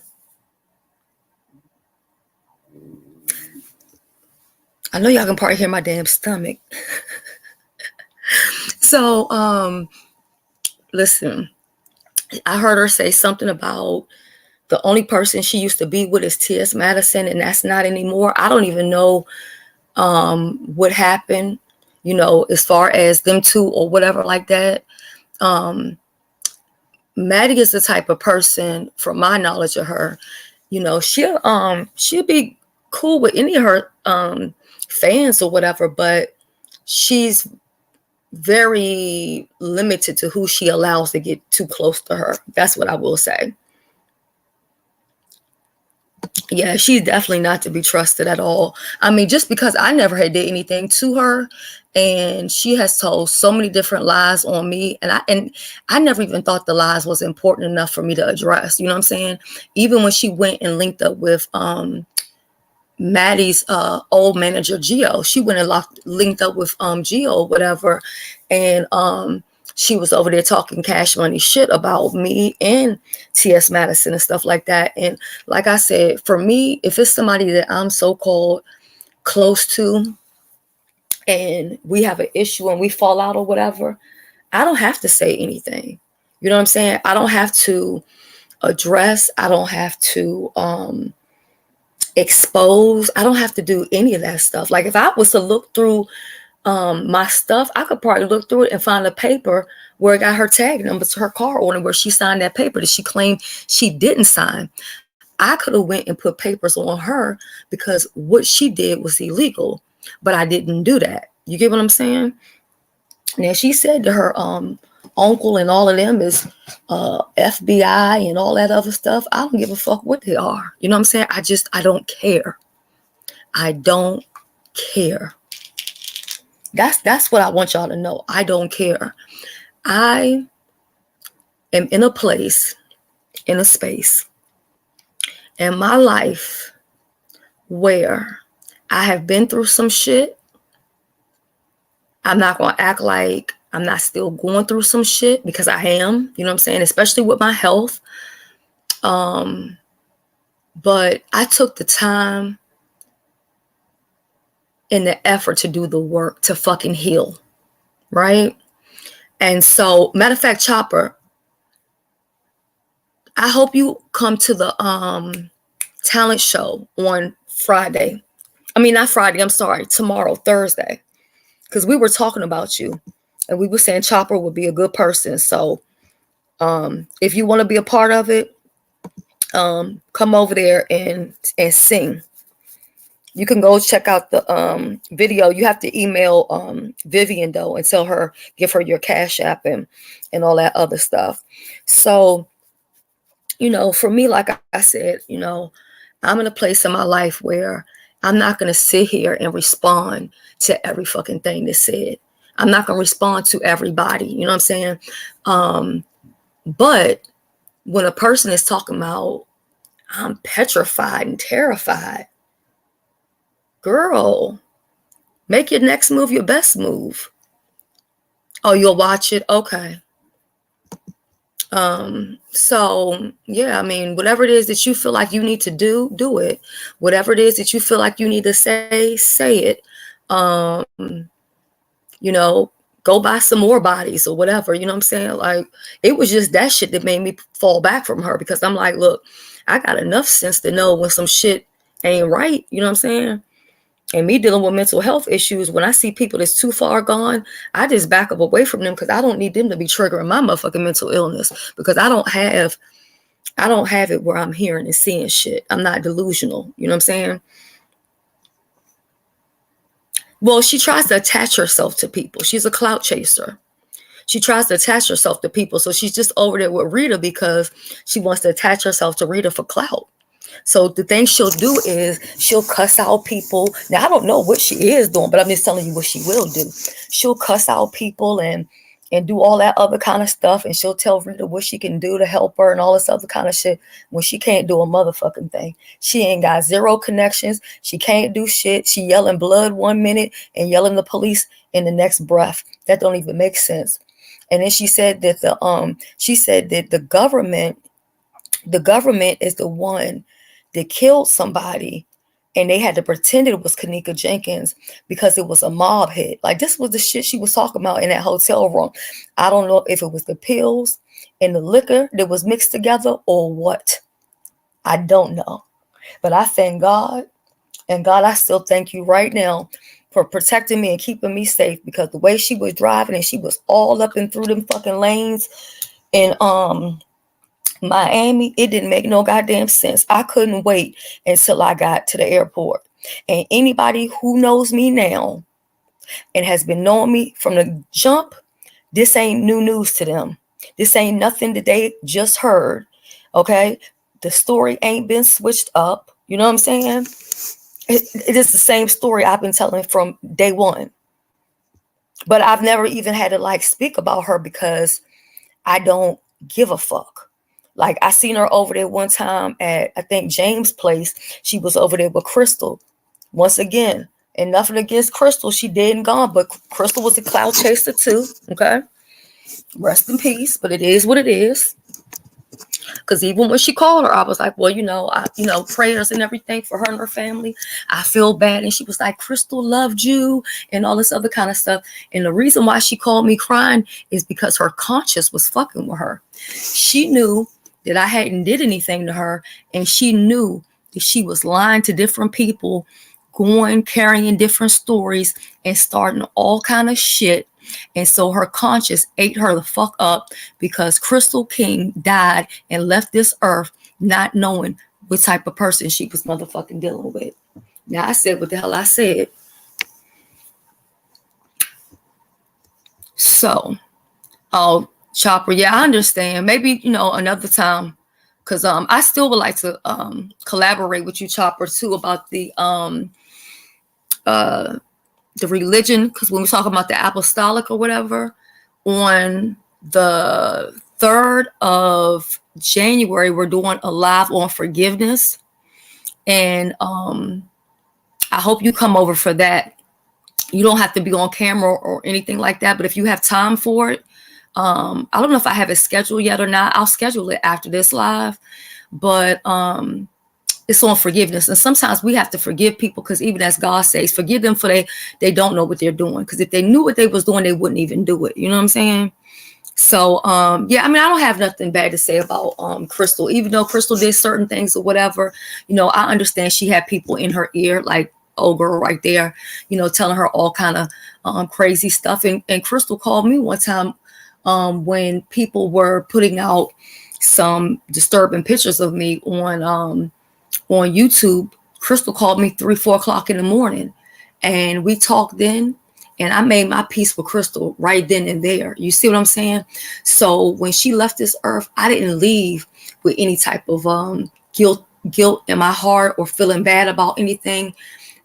I know y'all can probably hear my damn stomach. So, listen, I heard her say something about the only person she used to be with is T.S. Madison, and that's not anymore. I don't even know what happened, you know, as far as them two or whatever like that. Maddie is the type of person, from my knowledge of her, you know, she'll be cool with any of her fans or whatever, but she's very limited to who she allows to get too close to her. That's what I will say. Yeah, she's definitely not to be trusted at all. I mean, just because I never had did anything to her, and she has told so many different lies on me, and I never even thought the lies was important enough for me to address. You know what I'm saying? Even when she went and linked up with Maddie's old manager Gio, she went and linked up with Gio or whatever, and she was over there talking cash money shit about me and T.S. Madison and stuff like that. And like I said, for me, if it's somebody that I'm so-called close to and we have an issue and we fall out or whatever, I don't have to say anything. You know what I'm saying? I don't have to address. I don't have to expose. I don't have to do any of that stuff. Like if I was to look through my stuff, I could probably look through it and find a paper where it got her tag number to her car on it, where she signed that paper that she claimed she didn't sign. I could have went and put papers on her because what she did was illegal, but I didn't do that. You get what I'm saying? Now she said to her uncle and all of them is FBI and all that other stuff. I don't give a fuck what they are. You know what I'm saying? I don't care. I don't care. That's what I want y'all to know. I don't care. I am in a place, in a space in my life where I have been through some shit. I'm not going to act like I'm not still going through some shit, because I am, you know what I'm saying? Especially with my health. But I took the time and the effort to do the work to fucking heal, right? And so, matter of fact, Chopper, I hope you come to the talent show on Friday. I mean, not Friday, I'm sorry, tomorrow, Thursday. Because we were talking about you and we were saying Chopper would be a good person. So if you want to be a part of it, come over there and sing. You can go check out the video. You have to email Vivian though and tell her, give her your CashApp and all that other stuff. So, you know, for me, like I said, you know, I'm in a place in my life where I'm not going to sit here and respond to every fucking thing that's said. I'm not going to respond to everybody. You know what I'm saying? But when a person is talking about, I'm petrified and terrified, girl, make your next move your best move. Oh, you'll watch it? Okay. So yeah, I mean, whatever it is that you feel like you need to do it. Whatever it is that you feel like you need to say it. You know, go buy some more bodies or whatever, you know what I'm saying? Like, it was just that shit that made me fall back from her, because I'm like, look, I got enough sense to know when some shit ain't right, you know what I'm saying? And me dealing with mental health issues, when I see people that's too far gone, I just back up away from them, because I don't need them to be triggering my motherfucking mental illness, because I don't have it where I'm hearing and seeing shit. I'm not delusional, you know what I'm saying? Well, she tries to attach herself to people. She's a clout chaser. She tries to attach herself to people. So she's just over there with Rita because she wants to attach herself to Rita for clout. So the thing she'll do is she'll cuss out people. Now, I don't know what she is doing, but I'm just telling you what she will do. She'll cuss out people and do all that other kind of stuff. And she'll tell Rita what she can do to help her and all this other kind of shit when she can't do a motherfucking thing. She ain't got zero connections. She can't do shit. She yelling blood 1 minute and yelling the police in the next breath. That don't even make sense. And then she said that the government is the one that killed somebody, and they had to pretend it was Kanika Jenkins because it was a mob hit. Like, this was the shit she was talking about in that hotel room. I don't know if it was the pills and the liquor that was mixed together or what. I don't know. But I thank God. And God, I still thank you right now for protecting me and keeping me safe, because the way she was driving and she was all up and through them fucking lanes in Miami, it didn't make no goddamn sense. I couldn't wait until I got to the airport. And anybody who knows me now and has been knowing me from the jump, this ain't new news to them. This ain't nothing that they just heard. Okay? The story ain't been switched up. You know what I'm saying? It is the same story I've been telling from day one. But I've never even had to like speak about her because I don't give a fuck. Like, I seen her over there one time at, I think, James' place. She was over there with Crystal. Once again, and nothing against Crystal. She dead and gone, but Crystal was a clout chaser too. Okay? Rest in peace, but it is what it is. Because even when she called her, I was like, well, prayers and everything for her and her family. I feel bad. And she was like, Crystal loved you and all this other kind of stuff. And the reason why she called me crying is because her conscience was fucking with her. She knew that I hadn't did anything to her. And she knew that she was lying to different people, carrying different stories and starting all kind of shit. And so her conscience ate her the fuck up, because Crystal King died and left this earth not knowing what type of person she was motherfucking dealing with. Now, I said what the hell I said. So, Chopper, yeah, I understand. Maybe, another time, because I still would like to collaborate with you, Chopper, too, about the the religion, because when we talk about the apostolic or whatever, on the 3rd of January, we're doing a live on forgiveness. And I hope you come over for that. You don't have to be on camera or anything like that, but if you have time for it, I don't know if I have it scheduled yet or not. I'll schedule it after this live, but it's on forgiveness. And sometimes we have to forgive people, because even as God says, forgive them for they don't know what they're doing. Because if they knew what they was doing, they wouldn't even do it. You know what I'm saying? So yeah, I mean, I don't have nothing bad to say about Crystal, even though Crystal did certain things or whatever. You know, I understand she had people in her ear, like old girl right there, you know, telling her all kind of crazy stuff. And Crystal called me one time when people were putting out some disturbing pictures of me on YouTube. Crystal called me 3-4 o'clock in the morning, and we talked then, and I made my peace with Crystal right then and there. You see what I'm saying? So when she left this earth, I didn't leave with any type of guilt in my heart or feeling bad about anything,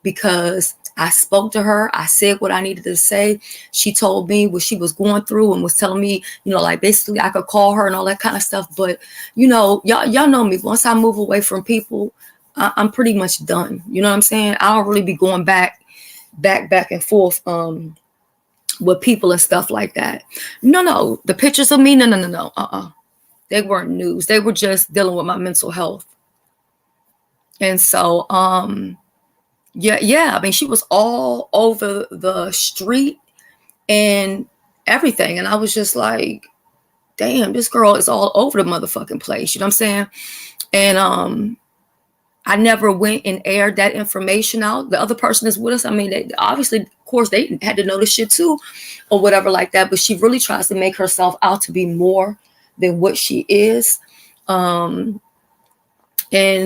because I spoke to her. I said what I needed to say. She told me what she was going through and was telling me, you know, like basically I could call her and all that kind of stuff. But, you know, y'all know me. Once I move away from people, I'm pretty much done. You know what I'm saying? I don't really be going back and forth with people and stuff like that. No. The pictures of me, no. They weren't news. They were just dealing with my mental health. And so, yeah. I mean, she was all over the street and everything. And I was just like, damn, this girl is all over the motherfucking place. You know what I'm saying? And I never went and aired that information out. The other person is with us. I mean, they, obviously, of course, they had to know the shit too, or whatever like that. But she really tries to make herself out to be more than what she is. And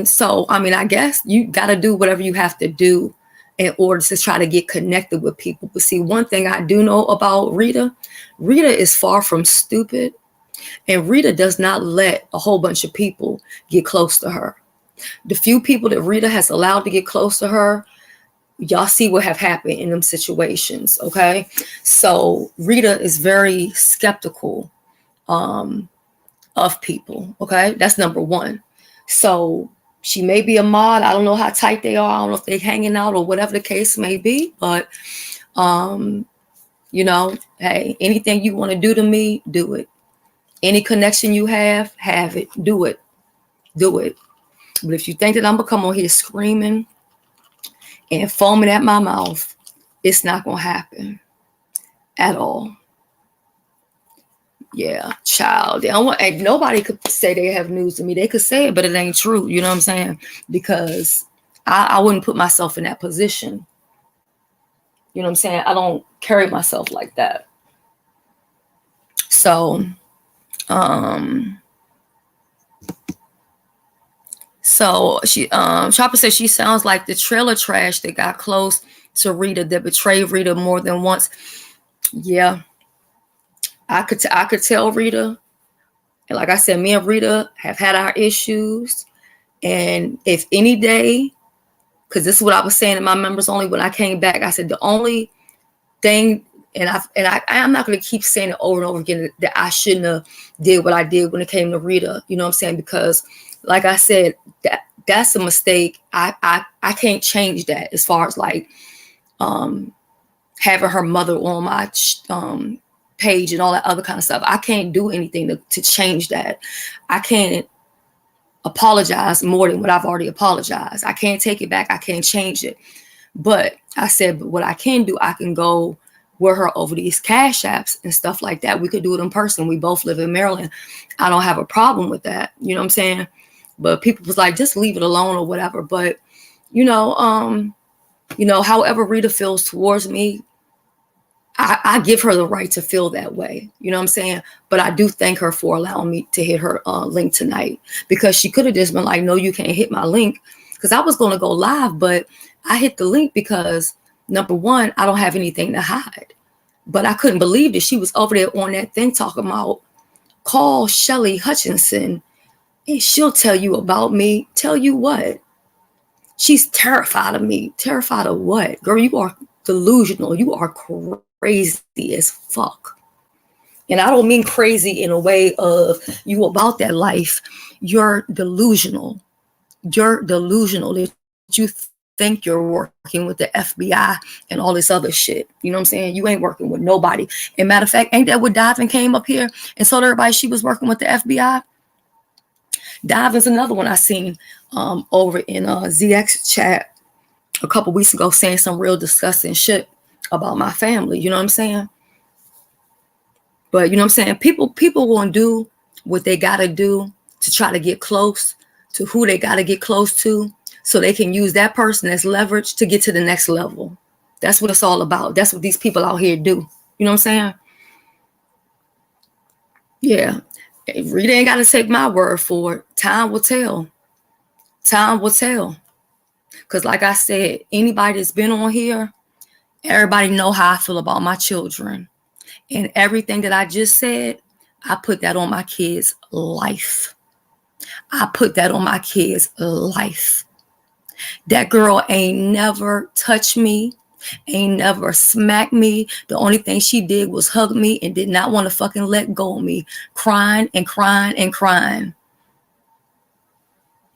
so, I mean, I guess you got to do whatever you have to do in order to try to get connected with people. But see, one thing I do know about Rita is far from stupid. And Rita does not let a whole bunch of people get close to her. The few people that Rita has allowed to get close to her, y'all see what have happened in them situations, okay? So Rita is very skeptical of people, okay? That's number one. So she may be a mod. I don't know how tight they are. I don't know if they're hanging out or whatever the case may be. But, you know, hey, anything you want to do to me, do it. Any connection you have it. Do it. But if you think that I'm going to come on here screaming and foaming at my mouth, it's not going to happen at all. Yeah, child. They don't want, and nobody could say they have news to me. They could say it, but it ain't true. You know what I'm saying? Because I wouldn't put myself in that position. You know what I'm saying? I don't carry myself like that. So, she Chopper says she sounds like the trailer trash that got close to Rita, that betrayed Rita more than once. Yeah, I could tell Rita, and like I said, me and Rita have had our issues. And if any day, because this is what I was saying to my members only when I came back, I said the only thing, and I'm not going to keep saying it over and over again, that I shouldn't have did what I did when it came to Rita. You know what I'm saying? Because like I said, that's a mistake. I can't change that, as far as like having her mother on my page and all that other kind of stuff. I can't do anything to change that. I can't apologize more than what I've already apologized. I can't take it back. I can't change it. But I said, but what I can do, I can go with her over these cash apps and stuff like that. We could do it in person. We both live in Maryland. I don't have a problem with that. You know what I'm saying? But people was like, just leave it alone or whatever. But, however Rita feels towards me, I give her the right to feel that way. You know what I'm saying? But I do thank her for allowing me to hit her link tonight, because she could have just been like, no, you can't hit my link. Because I was going to go live, but I hit the link because, number one, I don't have anything to hide. But I couldn't believe that she was over there on that thing talking about, call Shelly Hutchinson and she'll tell you about me. Tell you what? She's terrified of me. Terrified of what? Girl, you are delusional. You are crazy as fuck. And I don't mean crazy in a way of you about that life. You're delusional. You're delusional that you think you're working with the FBI and all this other shit. You know what I'm saying? You ain't working with nobody. And matter of fact, ain't that what Divin came up here and told everybody she was working with the FBI? Divin's another one I seen over in ZX chat a couple weeks ago saying some real disgusting shit about my family. You know what I'm saying? But you know what I'm saying? People won't do what they got to do to try to get close to who they got to get close to so they can use that person as leverage to get to the next level. That's what it's all about. That's what these people out here do. You know what I'm saying? Yeah. Rita ain't got to take my word for it. Time will tell. Time will tell. Because like I said, anybody that's been on here, everybody know how I feel about my children. And everything that I just said, I put that on my kids' life. I put that on my kids' life. That girl ain't never touched me, ain't never smacked me. The only thing she did was hug me and did not want to fucking let go of me, crying and crying and crying.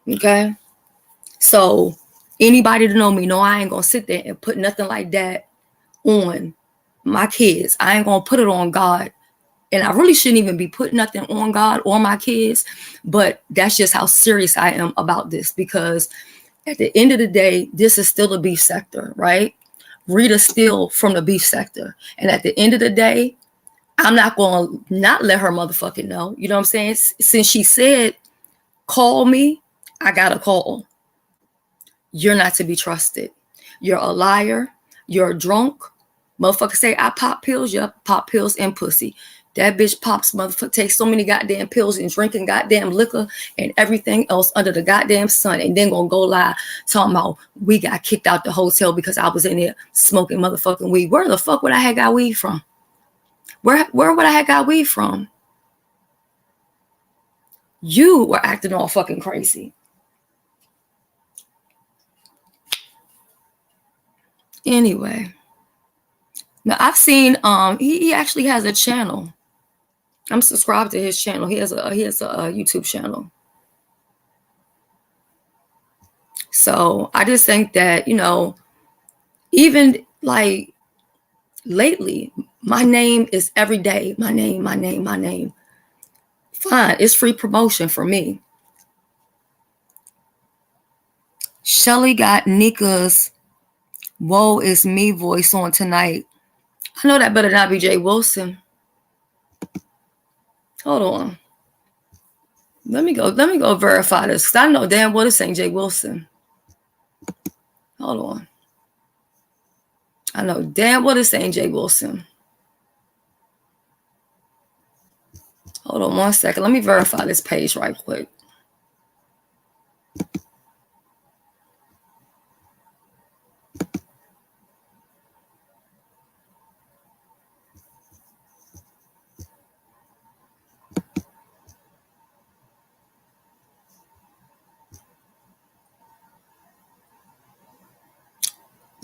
Okay? So anybody to know me, know I ain't going to sit there and put nothing like that on my kids. I ain't going to put it on God. And I really shouldn't even be putting nothing on God or my kids. But that's just how serious I am about this. Because at the end of the day, this is still a beef sector, right? Rita's still from the beef sector. And at the end of the day, I'm not going to not let her motherfucking know. You know what I'm saying? Since she said, call me, I got a call. You're not to be trusted. You're a liar. You're a drunk. Motherfucker say, I pop pills. Yep, pop pills and pussy. That bitch pops, motherfucker, takes so many goddamn pills and drinking goddamn liquor and everything else under the goddamn sun, and then gonna go lie talking about we got kicked out the hotel because I was in there smoking motherfucking weed. Where the fuck would I have got weed from? Where would I have got weed from? You were acting all fucking crazy. Anyway. Now I've seen he actually has a channel. I'm subscribed to his channel. He has a YouTube channel. So I just think that, you know, even like lately, my name is every day. My name. Fine. It's free promotion for me. Shelly got Nika's "Woe is me" voice on tonight. I know that better not be Jay Wilson. Hold on. Let me go verify this. Because I know damn well this ain't Jay Wilson. Hold on. I know damn well this ain't Jay Wilson. Hold on 1 second. Let me verify this page right quick.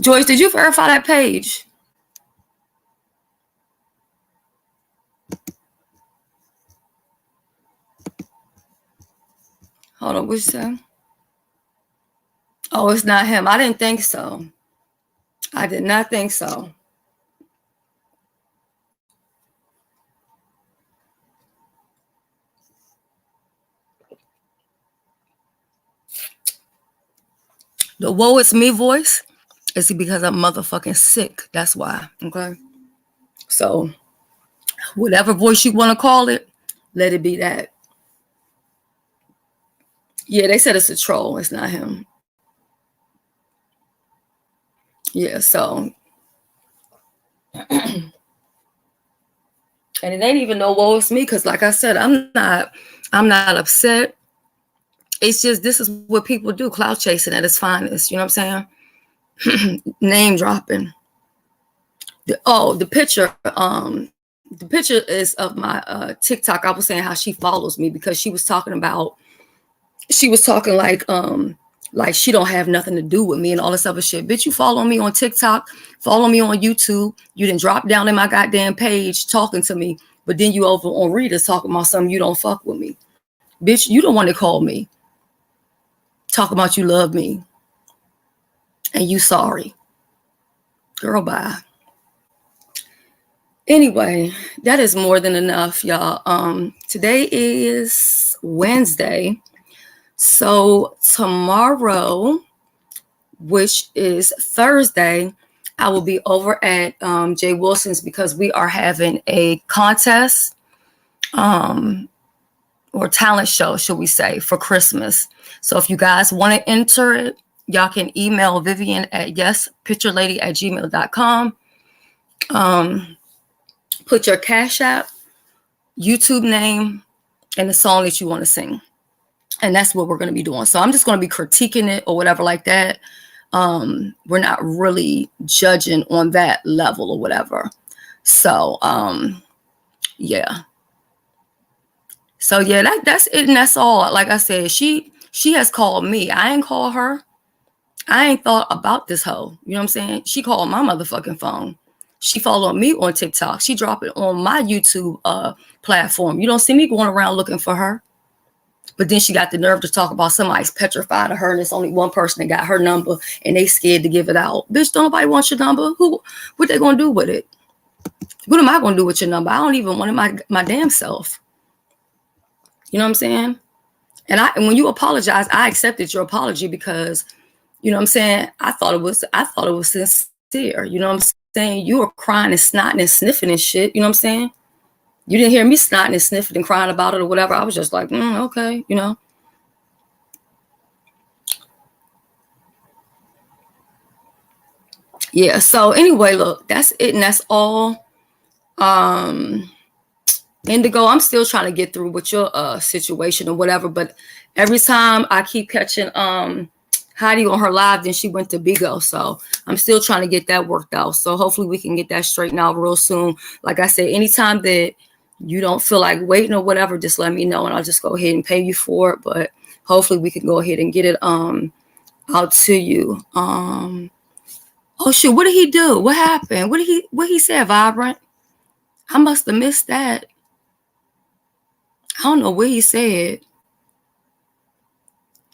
Joyce, did you verify that page? Hold on, what you say? Oh, it's not him. I didn't think so. I did not think so. The "woe is me" voice is because I'm motherfucking sick. That's why. Okay. So whatever voice you want to call it, let it be that. Yeah, they said it's a troll. It's not him. Yeah, so. And it ain't even no woe is me, because like I said, I'm not upset. It's just this is what people do, clout chasing at its finest. You know what I'm saying? Name dropping. The picture is of my TikTok. I was saying how she follows me because she was talking like Like she don't have nothing to do with me and all this other shit. Bitch, you follow me on TikTok, follow me on YouTube. You didn't drop down in my goddamn page talking to me, but then you over on Rita talking about something you don't fuck with me. Bitch, you the one that called me. Talk about you love me. And you sorry. Girl, bye. Anyway, that is more than enough, y'all. Today is Wednesday. So tomorrow, which is Thursday, I will be over at Jay Wilson's because we are having a contest or talent show, should we say, for Christmas. So if you guys want to enter it, y'all can email Vivian at yespicturelady@gmail.com. Put your CashApp, YouTube name, and the song that you want to sing. And that's what we're going to be doing. So I'm just going to be critiquing it or whatever like that. We're not really judging on that level or whatever. So, yeah. So, yeah, that's it. And that's all. Like I said, she has called me. I ain't called her. I ain't thought about this hoe. You know what I'm saying? She called my motherfucking phone. She followed me on TikTok. She dropped it on my YouTube platform. You don't see me going around looking for her. But then she got the nerve to talk about somebody's petrified of her and it's only one person that got her number and they scared to give it out. Bitch, don't nobody want your number. What they gonna do with it? What am I gonna do with your number? I don't even want it my damn self. You know what I'm saying? And when you apologize, I accepted your apology because, you know what I'm saying, I thought it was sincere. You know what I'm saying? You were crying and snotting and sniffing and shit. You know what I'm saying? You didn't hear me snotting and sniffing and crying about it or whatever. I was just like, okay, you know. Yeah, so anyway, look, that's it and that's all. Indigo, I'm still trying to get through with your situation or whatever, but every time I keep catching Heidi on her live, then she went to Bigo. So I'm still trying to get that worked out. So hopefully we can get that straightened out real soon. Like I said, anytime that you don't feel like waiting or whatever, just let me know and I'll just go ahead and pay you for it. But hopefully we can go ahead and get it out to you. Oh shit, what did he do? What happened? What he said, Vibrant? I must have missed that. I don't know what he said.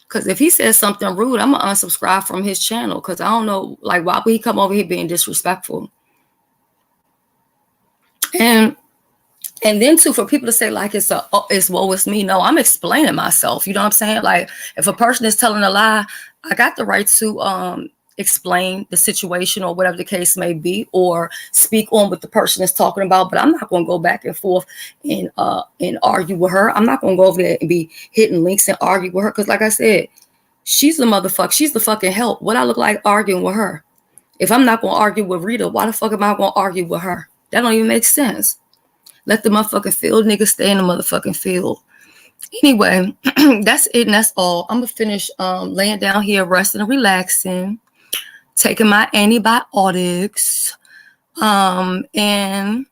Because if he says something rude, I'm going to unsubscribe from his channel. Because I don't know, like, why would he come over here being disrespectful? And then, too, for people to say, like, it's woe is me. No, I'm explaining myself. You know what I'm saying? Like, if a person is telling a lie, I got the right to explain the situation or whatever the case may be, or speak on what the person is talking about. But I'm not going to go back and forth and argue with her. I'm not going to go over there and be hitting links and argue with her. Because like I said, she's the motherfucker. She's the fucking help. What I look like arguing with her? If I'm not going to argue with Rita, why the fuck am I going to argue with her? That don't even make sense. Let the motherfucking field niggas stay in the motherfucking field. Anyway, that's it and that's all. I'm going to finish laying down here, resting and relaxing, taking my antibiotics. And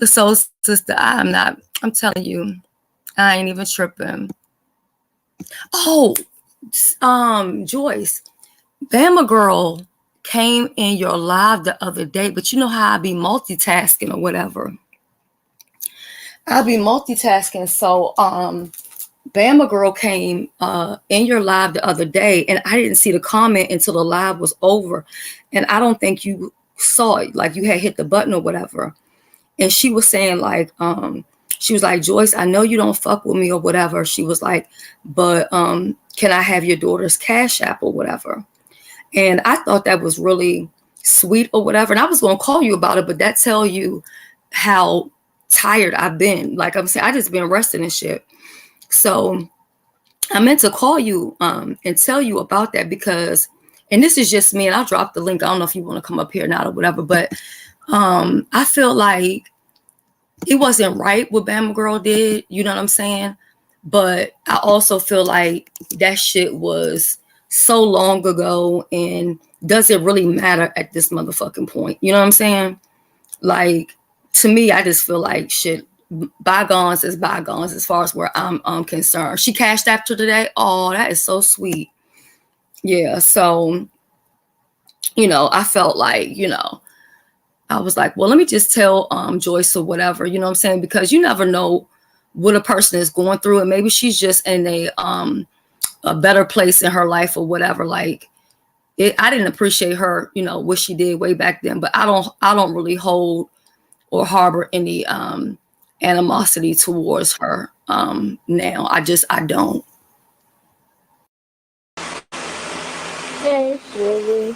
so, sister, I'm telling you, I ain't even tripping. Oh, Joyce, Bama Girl came in your live the other day, but you know how I be multitasking or whatever. I'll be multitasking. So, Bama Girl came in your live the other day, and I didn't see the comment until the live was over. And I don't think you saw it, like you had hit the button or whatever. And she was saying, like, she was like, Joyce, I know you don't fuck with me or whatever. She was like, but can I have your daughter's Cash App or whatever? And I thought that was really sweet or whatever. And I was going to call you about it, but that tell you how tired I've been. Like I'm saying, I just been resting and shit. So I meant to call you and tell you about that because, and this is just me, and I'll drop the link. I don't know if you want to come up here or not or whatever, but I feel like it wasn't right what Bama Girl did. You know what I'm saying? But I also feel like that shit was so long ago and does it really matter at this motherfucking point? You know what I'm saying? Like, to me, I just feel like shit, bygones is bygones as far as where I'm concerned. She cashed after today. Oh, that is so sweet. Yeah. So, I felt like, I was like, well, let me just tell Joyce or whatever, you know what I'm saying? Because you never know what a person is going through, and maybe she's just in a better place in her life or whatever. Like I didn't appreciate her, what she did way back then, but I don't really hold or harbor any animosity towards her now. I don't. Hey, Shelly.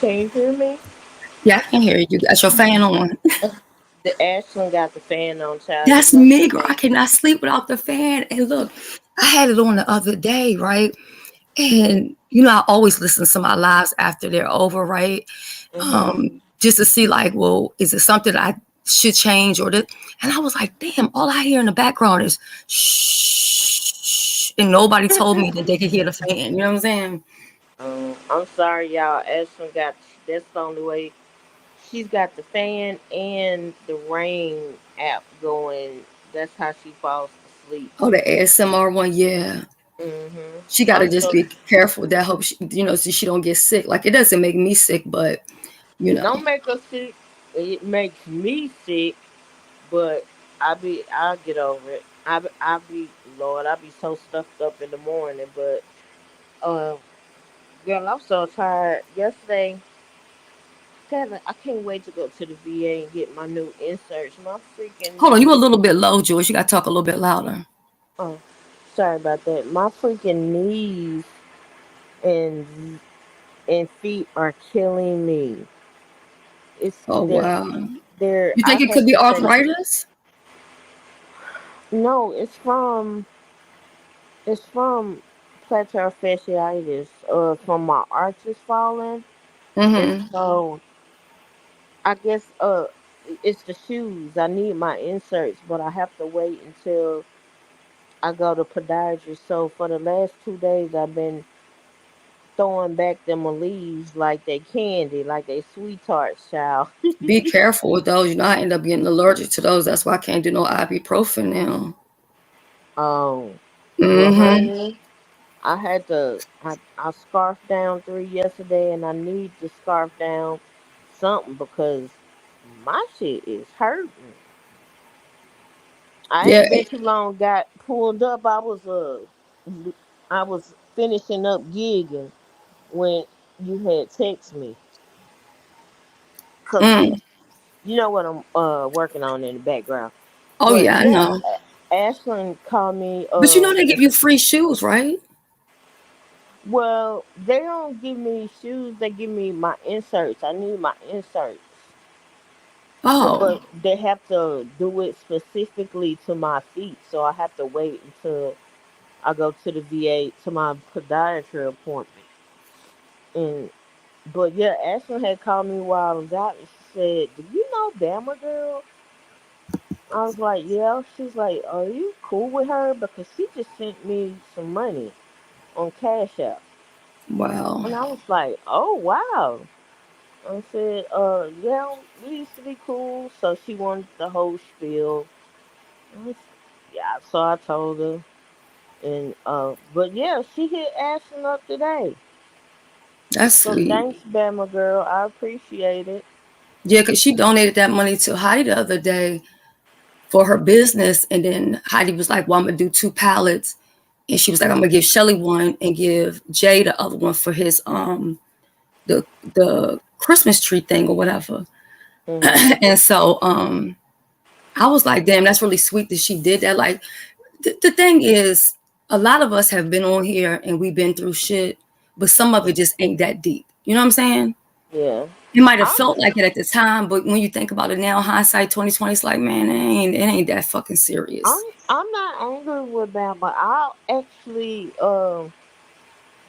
Can you hear me? Yeah, I can hear you. You got your fan on. The Ashland got the fan on, child. You That's know me, she girl. I can't. cannot sleep without the fan. And look, I had it on the other day, right? And I always listen to my lives after they're over, right? Mm-hmm. Just to see, like, well, is it something I should change or that? And I was like, damn, all I hear in the background is shh, and nobody told me that they could hear the fan. You know what I'm saying? I'm sorry, y'all. Ashland got. That's the only way. She's got the fan and the rain app going. That's how she falls asleep. Oh, the ASMR one, yeah. Mm-hmm. She got to I'm just so. be careful. That hope so she don't get sick. Like it doesn't make me sick, but you It know, don't make her sick. It makes me sick, but I'll get over it. Lord, I be so stuffed up in the morning, but uh, girl, I'm so tired. Yesterday, Kevin, I can't wait to go to the VA and get my new inserts. My freaking hold on, you a knee. little bit low, George. You got to talk a little bit louder. Oh, sorry about that. My freaking knees and feet are killing me. It's Oh wow. they're. You I think it could had be to take. arthritis? No, it's from plantar fasciitis. From my arches falling, and Mm-hmm. so I guess it's the shoes. I need my inserts, but I have to wait until I go to podiatrist. So for the last 2 days, I've been throwing back them leaves like they candy, like they sweet tarts, child. Be careful with those. I end up getting allergic to those. That's why I can't do no ibuprofen now. um, well, Mm-hmm. honey, I scarfed down 3 yesterday, and I need to scarf down something because my shit is hurting. I Yeah. ain't been too long. Got pulled up. I was finishing up gigging when you had text me because Mm. you know what I'm working on in the background. Oh But yeah, I yeah, know. Ashlyn called me. But they give you free shoes, right? Well, they don't give me shoes. They give me my inserts. I need my inserts, Oh, but they have to do it specifically to my feet. So I have to wait until I go to the VA to my podiatry appointment. And but yeah, Ashlyn had called me while I was out, and she said, "Do you know Bama girl?" I was like, "Yeah." She's like, "Are you cool with her? Because she just sent me some money on CashApp." wow. And I was like, "Oh wow." I said, yeah, we used to be cool." So she wanted the whole spiel. I was, yeah, so I told her, and but yeah, she hit Ashlyn up today. That's So sweet. thanks, Bama girl. I appreciate it. Yeah, because she donated that money to Heidi the other day for her business. And then Heidi was like, well, I'm going to do 2 pallets. And she was like, I'm going to give Shelly one and give Jay the other one for his, the Christmas tree thing or whatever. Mhm. And so, I was like, damn, that's really sweet that she did that. Like, the thing is, a lot of us have been on here and we've been through shit, but some of it just ain't that deep. You know what I'm saying? Yeah. It might have I'm felt like it at the time, but when you think about it now, hindsight 2020, it's like, man, it ain't that fucking I'm serious. I'm not angry with Bama. I actually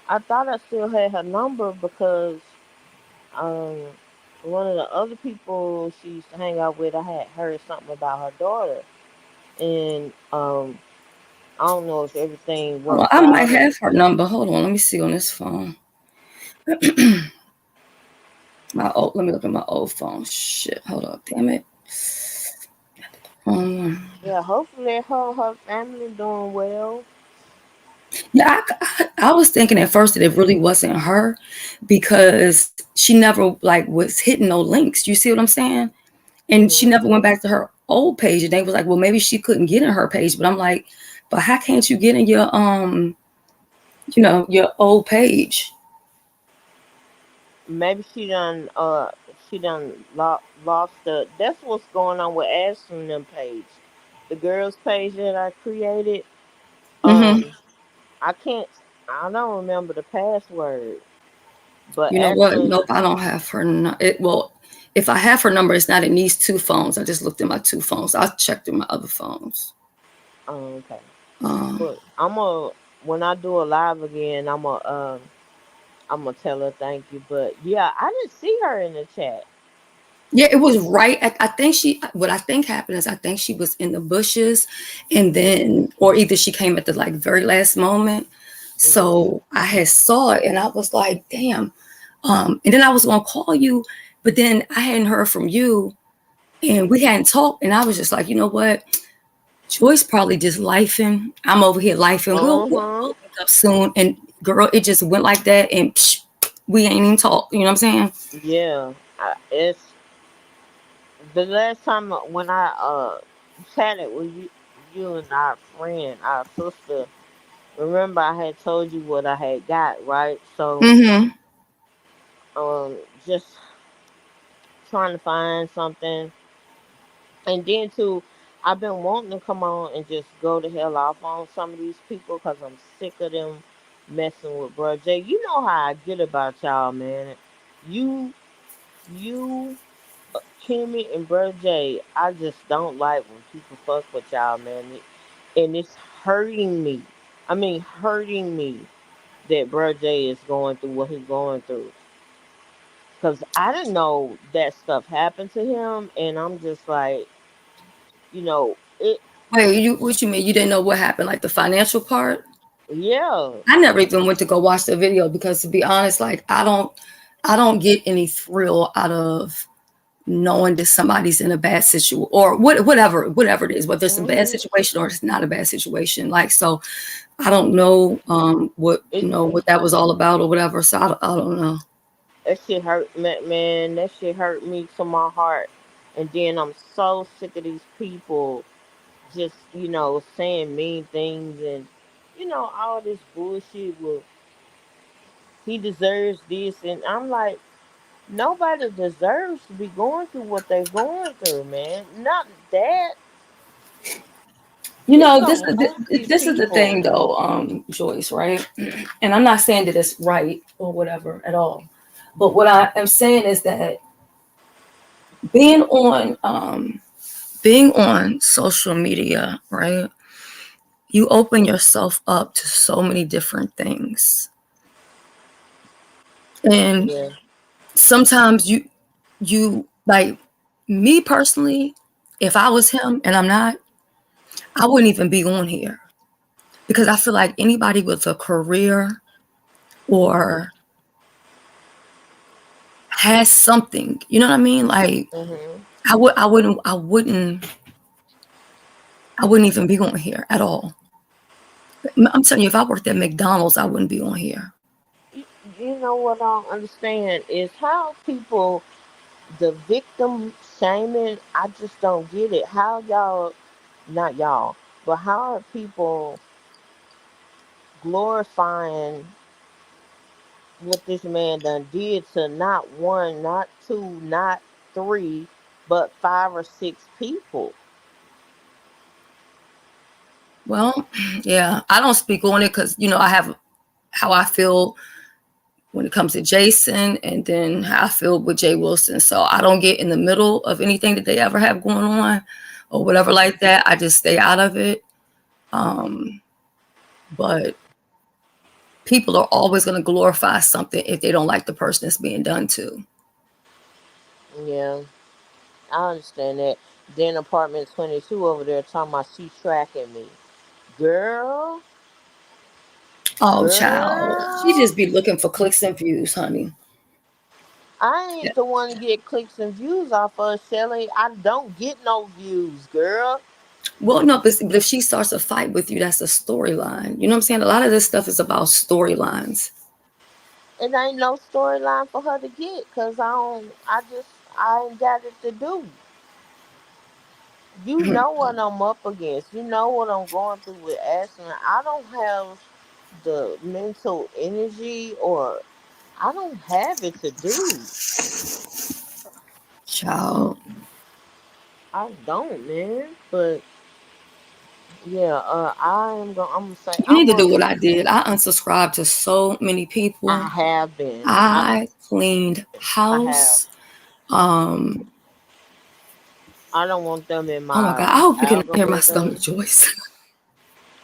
I thought I still had her number because um one of the other people she used to hang out with, I had heard something about her daughter, and I don't know if everything Hold on, worked I might out or have her number. Hold on, let me see on this phone. Let me look at my old phone. Shit, hold up, damn it. Yeah, hopefully her and her family doing well. Yeah, I was thinking at first that it really wasn't her because she never like was hitting no links. You see what I'm saying? And she Mhm. never went back to her old page. And they was like, well, maybe she couldn't get in her page. But I'm like, but how can't you get in your your old page? Maybe she done lost the. That's what's going on with Ashton them page, the girls page that I created. Hmm. Um, I can't. I don't remember the password, but You know what? Ashton. Nope, I don't have her. Well, if I have her number, it's not in these two phones. I just looked at my two phones. I'll check through my other phones. Oh, okay. Um, But I'm gonna when I do a live again, I'm gonna tell her thank you. But yeah, I didn't see her in the chat. Yeah, it was right. I think what I think happened is I think she was in the bushes and then, or either she came at the like very last moment. Mhm. So I had saw it and I was like, damn. And then I was going to call you, but then I hadn't heard from you and we hadn't talked. And I was just like, you know what? Joyce probably just lifing. I'm over here lifing. Uh We'll huh. link up soon. And girl, it just went like that and we ain't even talked. You know what I'm saying? Yeah. It's the last time when I chatted with you and our friend, our sister. Remember, I had told you what I had got, right? So, Mm-hmm. just trying to find something, and then too, I've been wanting to come on and just go the hell off on some of these people because I'm sick of them messing with bro Jay. You know how I get about y'all, man. You, you, Kimmy and bro Jay. I just don't like when people fuck with y'all, man. And it's hurting me. I mean, hurting me that bro Jay is going through what he's going through. Cause I didn't know that stuff happened to him, and I'm just like, it. Wait, what you mean? You didn't know what happened, like the financial part? Yeah. I never even went to go watch the video because to be honest, like I don't get any thrill out of knowing that somebody's in a bad situation or whatever it is, whether it's a bad Hmm. situation or it's not a bad situation. Like so I don't know what It what that was all about or whatever. So I don't know. that shit hurt, man. That shit hurt me to my heart. And then I'm so sick of these people just saying mean things and all this bullshit. Well, he deserves this, and I'm like, nobody deserves to be going through what they're going through, man. Not that. You It's know, something wrong with these this is the people. thing though, Joyce, right? And I'm not saying that it's right or whatever at all. But what I am saying is that being on being on social media, right? You open yourself up to so many different things. And Yeah. sometimes you like me personally, if I was him and I'm not, I wouldn't even be on here because I feel like anybody with a career or has something, you know what I mean? Like Mhm. I wouldn't even be on here at all. I'm telling you, if I worked at McDonald's, I wouldn't be on here. You know what I don't understand is how people, the victim shaming. I just don't get it. How y'all, not y'all, but how are people glorifying what this man done did to not one, not two, not three, but five or six people? Well, yeah, I don't speak on it because I have how I feel when it comes to Jason and then how I feel with Jay Wilson. So I don't get in the middle of anything that they ever have going on or whatever Mhm. like that. I just stay out of it. Um, but people are always going to glorify something if they don't like the person it's being done to. Yeah, I understand that. Then apartment 22 over there talking about she tracking me. Girl, Oh, child. She girl. just be looking for clicks and views, honey. I ain't the one to get clicks and views off of Shelly. I don't get no views, girl. Well, no, but if she starts a fight with you, that's a storyline. You know what I'm saying? A lot of this stuff is about storylines. It ain't no storyline for her to get because I ain't got it to do. You know what I'm up against. You know what I'm going through with Ashley. I don't have the mental energy or I don't have it to do. Child, I don't, man. But yeah, I'm gonna say you need I'm to do gonna what I did. I unsubscribed to so many I people. have been. I cleaned I have. house. Um, I don't want them in oh my God, my I hope you can hear my algorithm. stomach, Joyce.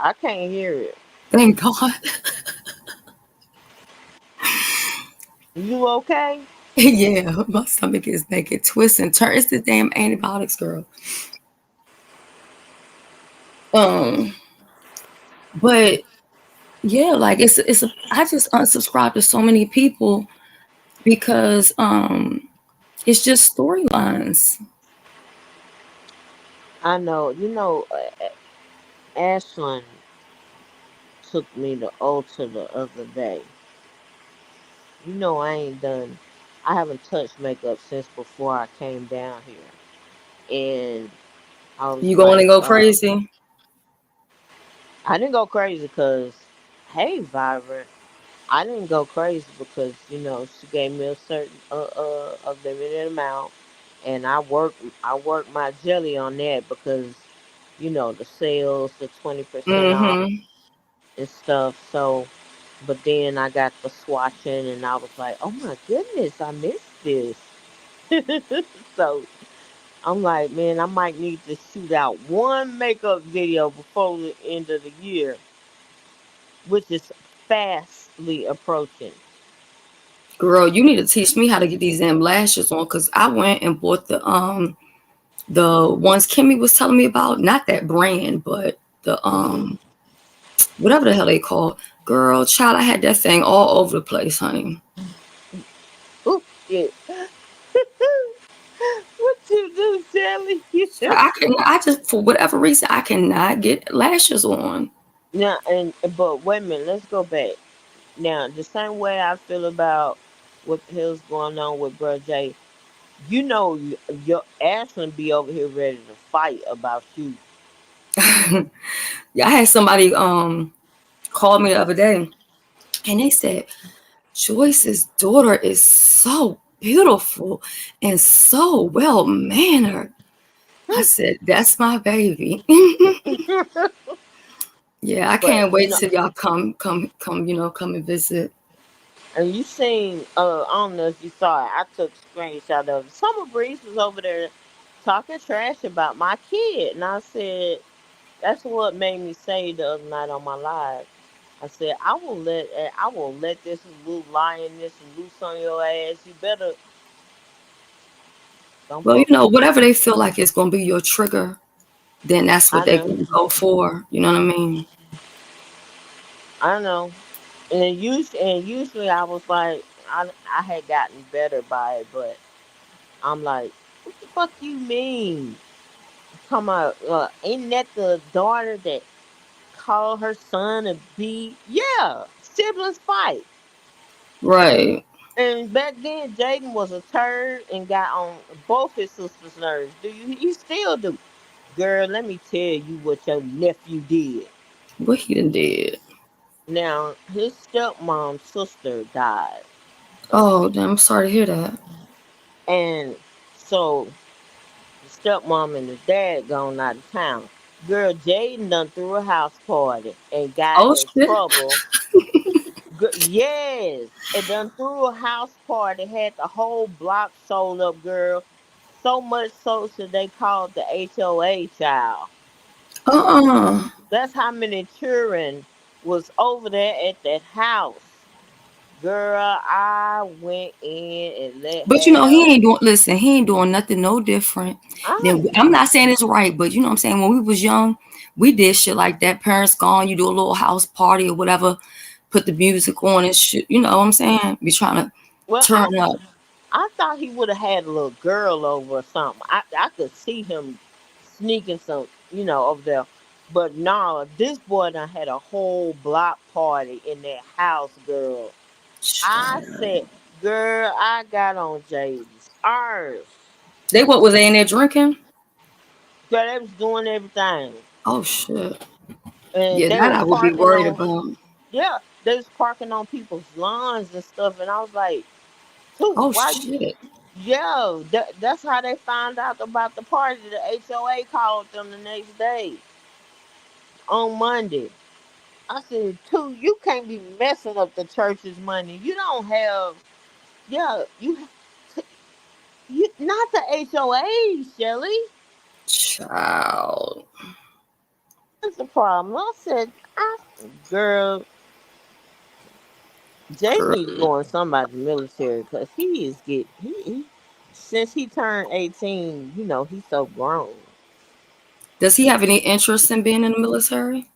I can't hear it. Thank God. You okay? Yeah, my stomach is naked, twist and turn. It's the damn antibiotics, girl. Um, but yeah, like I just unsubscribed to so many people because it's just storylines. I know. Ashlyn took me to Ulta the other day. I ain't done. I haven't touched makeup since before I came down here, and I was You going to like, go crazy? I didn't go crazy because, hey, Vibrant. I didn't go crazy because she gave me a certain a limited amount, and I worked my jelly on that because the sales, the 20% off Mm-hmm. and stuff. So, but then I got the swatching, and I was like, oh my goodness, I missed this. So I'm like, man, I might need to shoot out one makeup video before the end of the year, which is fastly approaching. Girl, you need to teach me how to get these damn lashes on because I went and bought the ones Kimmy was telling me about. Not that brand, but the whatever the hell they call. Girl, child, I had that thing all over the place, honey. Ooh, shit. What you do, Shelly? I just for whatever reason I cannot get lashes on. Now, but wait a minute, let's go back. Now, the same way I feel about what the hell's going on with Bro J, your Ashland be over here ready to fight about you. Yeah, I had somebody call me the other day and they said Joyce's daughter is so beautiful and so well mannered. I said, that's my baby. Yeah, I But can't wait till y'all come and visit. and you seen, I don't know if you saw it. I took a screenshot of it. Summer Breeze was over there talking trash about my kid, and I said, that's what made me say the other night on my live. I said, I will let this little lioness loose on your ass. You better don't Well, fuck with me. whatever they feel like is going to be your trigger, then that's what I they're know, going to go for. You know what I mean? I know. And usually I was like, I had gotten better by it, but I'm like, what the fuck you mean? Come on, ain't that the daughter that called her son a B? Yeah, siblings fight. Right. And back then, Jaden was a turd and got on both his sister's nerves. Do you? He still do. Girl, let me tell you what your nephew did. What he done did. Now, his stepmom's sister died. Oh, damn, I'm sorry to hear that. And so the stepmom and the dad gone out of town. Girl, Jaden done threw a house party and got Oh, in shit. trouble. Yes, and done threw a house party, had the whole block sold up, girl. So much so that they called the HOA child. Uh-uh. That's how many children was over there at that house. Girl, I went in and let But hell. he ain't doing nothing no different than, I I'm not saying it's right, but you know what I'm saying? When we was young, we did shit like that. Parents gone, you do a little house party or whatever, put the music on and shit. You know what I'm saying? Be trying to well, turn up. I thought he would have had a little girl over or something. I could see him sneaking some, over there. But no, this boy done had a whole block party in that house, girl. I said, girl, I got on Jaden's nerves. They what was they in there drinking? Girl, they was doing everything. Oh shit. And Yeah, they that was I would be parking worried on, about. yeah, they was parking on people's lawns and stuff. And I was like, Toots, Oh why you, shit. yo, that's how they found out about the party. The HOA called them the next day on Monday. I said, Toot, you can't be messing up the church's money. You don't have, yeah, you not the HOA, Shelly. Child. That's the problem. I said, girl, Jay Girl. needs to go in somebody's military because he is since he turned 18, he's so grown. Does he have any interest in being in the military?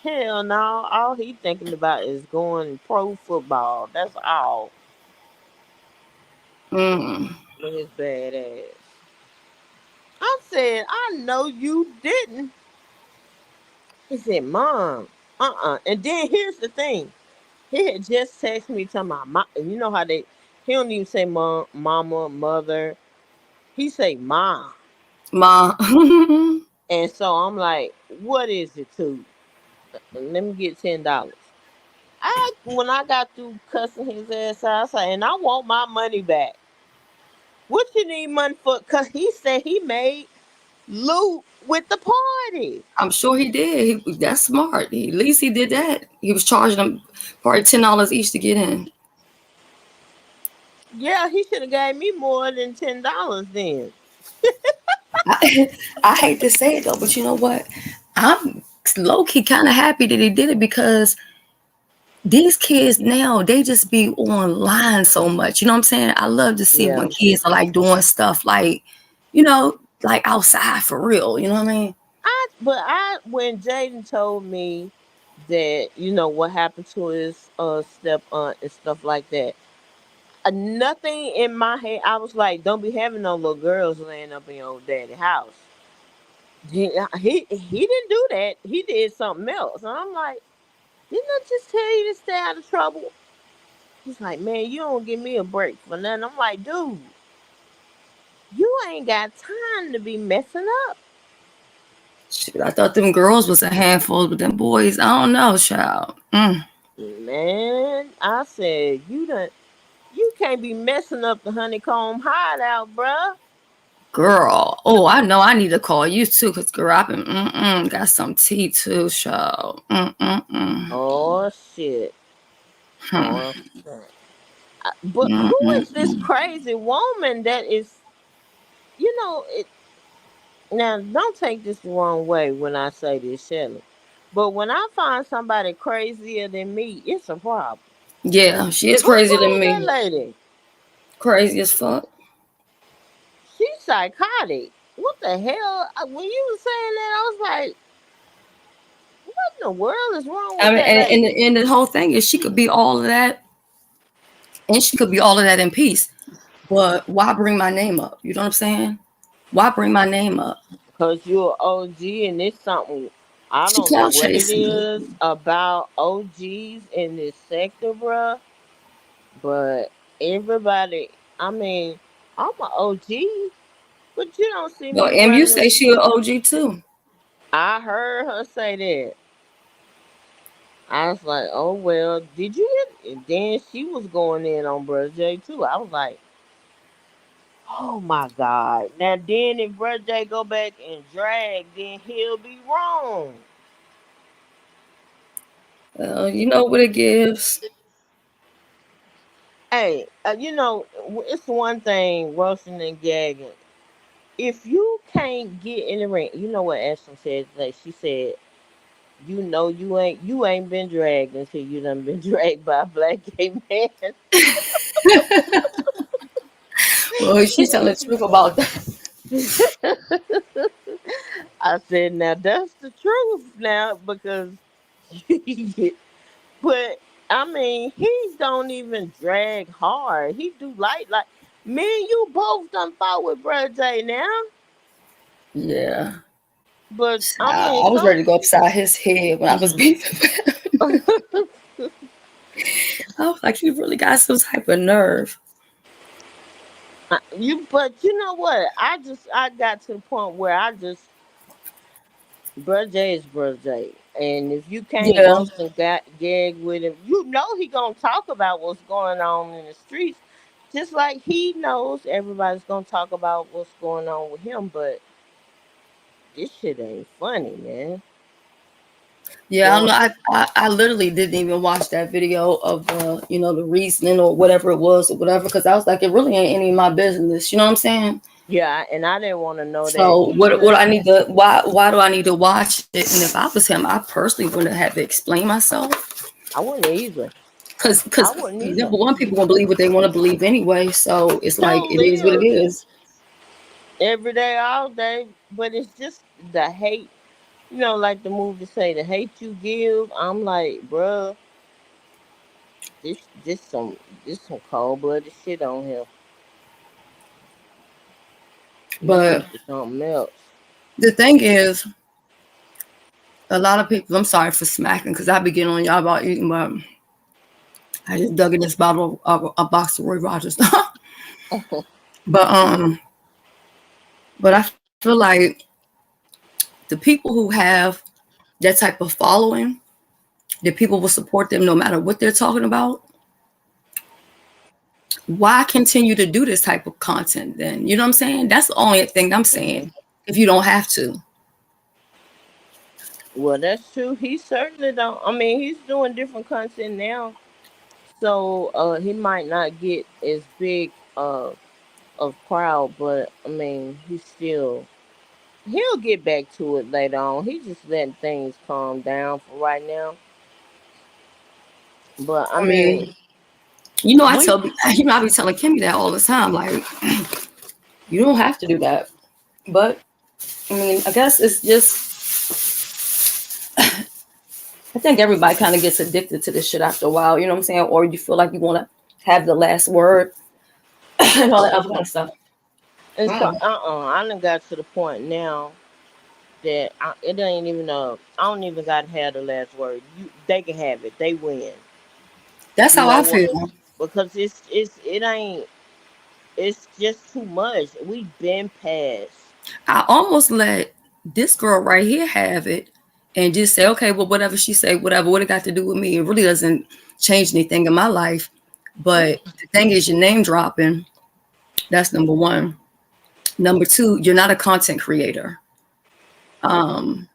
Hell no, all he thinking about is going pro football. That's all Mm. with his bad ass. I said, I know you didn't. He said, Mom, And then here's the thing. He had just texted me to my mom. You know how he don't even say mom, mama, mother. He say mom. Ma. And so I'm like, what is it to? Let me get $10. When I got through cussing his ass out, I said, and I want my money back. What you need money for? Cause he said he made loot with the party. I'm sure he did. That's smart. At least he did that. He was charging them probably $10 each to get in. Yeah, he should have gave me more than $10 then. I, I hate to say it though, but you know what? I'm low key kind of happy that he did it because these kids now they just be online so much. You know what I'm saying? I love to see when Yeah. kids are like doing stuff like, like outside for real. You know what I mean? But when Jaden told me that what happened to his step aunt and stuff like that, nothing in my head. I was like, don't be having no little girls laying up in your old daddy house. He didn't do that. He did something else. And I'm like, didn't I just tell you to stay out of trouble? He's like, man, you don't give me a break for nothing. I'm like, dude, you ain't got time to be messing up. Shit, I thought them girls was a handful, but them boys, I don't know, child. Man, I said, you can't be messing up the honeycomb hideout, bruh. Girl, oh, I know I need to call you too, cause girl, I've been got some tea too, child. Oh shit. Hmm. Oh shit. But who is this Mm-mm-mm. crazy woman that is, it now don't take this the wrong way when I say this, Shelly. But when I find somebody crazier than me, it's a problem. Yeah, she is What's crazier wrong than with that me. lady? Crazy as fuck. She's psychotic. What the hell? When you were saying that, I was like, what in the world is wrong I with mean, that lady? and the whole thing is she could be all of that, and she could be all of that in peace. But why bring my name up? You know what I'm saying? Why bring my name up? Because you're an OG and it's something, I She don't know clout what it chasing me. is about OGs in this sector, bruh. But everybody, I mean, I'm an OG, but you don't see Well, me you running. say she an OG too. I heard her say that. I was like, oh, well, did you hear? And then she was going in on Brother J too. I was like, oh my God. Now, then if Brother J go back and drag, then he'll be wrong. You know what it gives. Hey, it's one thing roasting and gagging. If you can't get in the ring, you know what Ashley said today? She said, you ain't been dragged until you done been dragged by a black gay man. Well, she's telling the truth about that. I said, now that's the truth now because but I mean he don't even drag hard. He do light like Me and you both done fought with Brother J now. Yeah. But So I mean, I was some ready to go upside his head when I was beefing with him. I was like, he really got some type of nerve. but you know what? I got to the point where I just Brother J is Brother J, and if you can't Yeah. bust and gag with him, you know he gonna talk about what's going on in the streets, just like he knows everybody's gonna talk about what's going on with him. But this shit ain't funny, man. Yeah, I Going know. I literally didn't even watch that video of the reasoning or whatever it was or whatever, because I was like, it really ain't any of my business. You know what I'm saying? yeah, and I didn't want to know that So what either. I need to why do I need to watch it? And if I was him, I personally wouldn't have to explain myself. I wouldn't either. I Because wouldn't either. number one, people gonna believe what they want to believe anyway. So it's like Don't it is what it live is. every day, all day, but it's just the hate. You know, like the movie say, the hate you give. I'm like, bruh, this this some this some cold blooded shit on here. This But is something else. the thing is, a lot of people. I'm sorry for smacking because I be getting on y'all about eating, but I just dug in this bottle of a box of Roy Rogers. but but I feel like the people who have that type of following, that people will support them no matter what they're talking about. Why continue to do this type of content then? You know what I'm saying? That's the only thing I'm Hmm. saying. If you don't have to. Well, that's true. He certainly don't. I mean, he's doing different content now, so he might not get as big of crowd, but I mean, he'll get back to it later on. He's just letting things calm down for right now. But I I mean, mean, you know, we I be telling Kimmy that all the time. Like, you don't have to do that. But I mean, I guess it's just I think everybody kind of gets addicted to this shit after a while, you know what I'm saying? Or you feel like you want to have the last word and all that other kind of stuff. it's Mm. I done got to the point now that it ain't even I don't even got to have the last word. They can have it. They win. That's You how know I what? feel. Because it ain't. It's just too much. We been past. I almost let this girl right here have it and just say, okay, well, whatever she say, whatever, what it got to do with me, it really doesn't change anything in my life. But the thing is, your name dropping. That's number one. Number two, you're not a content creator. Um,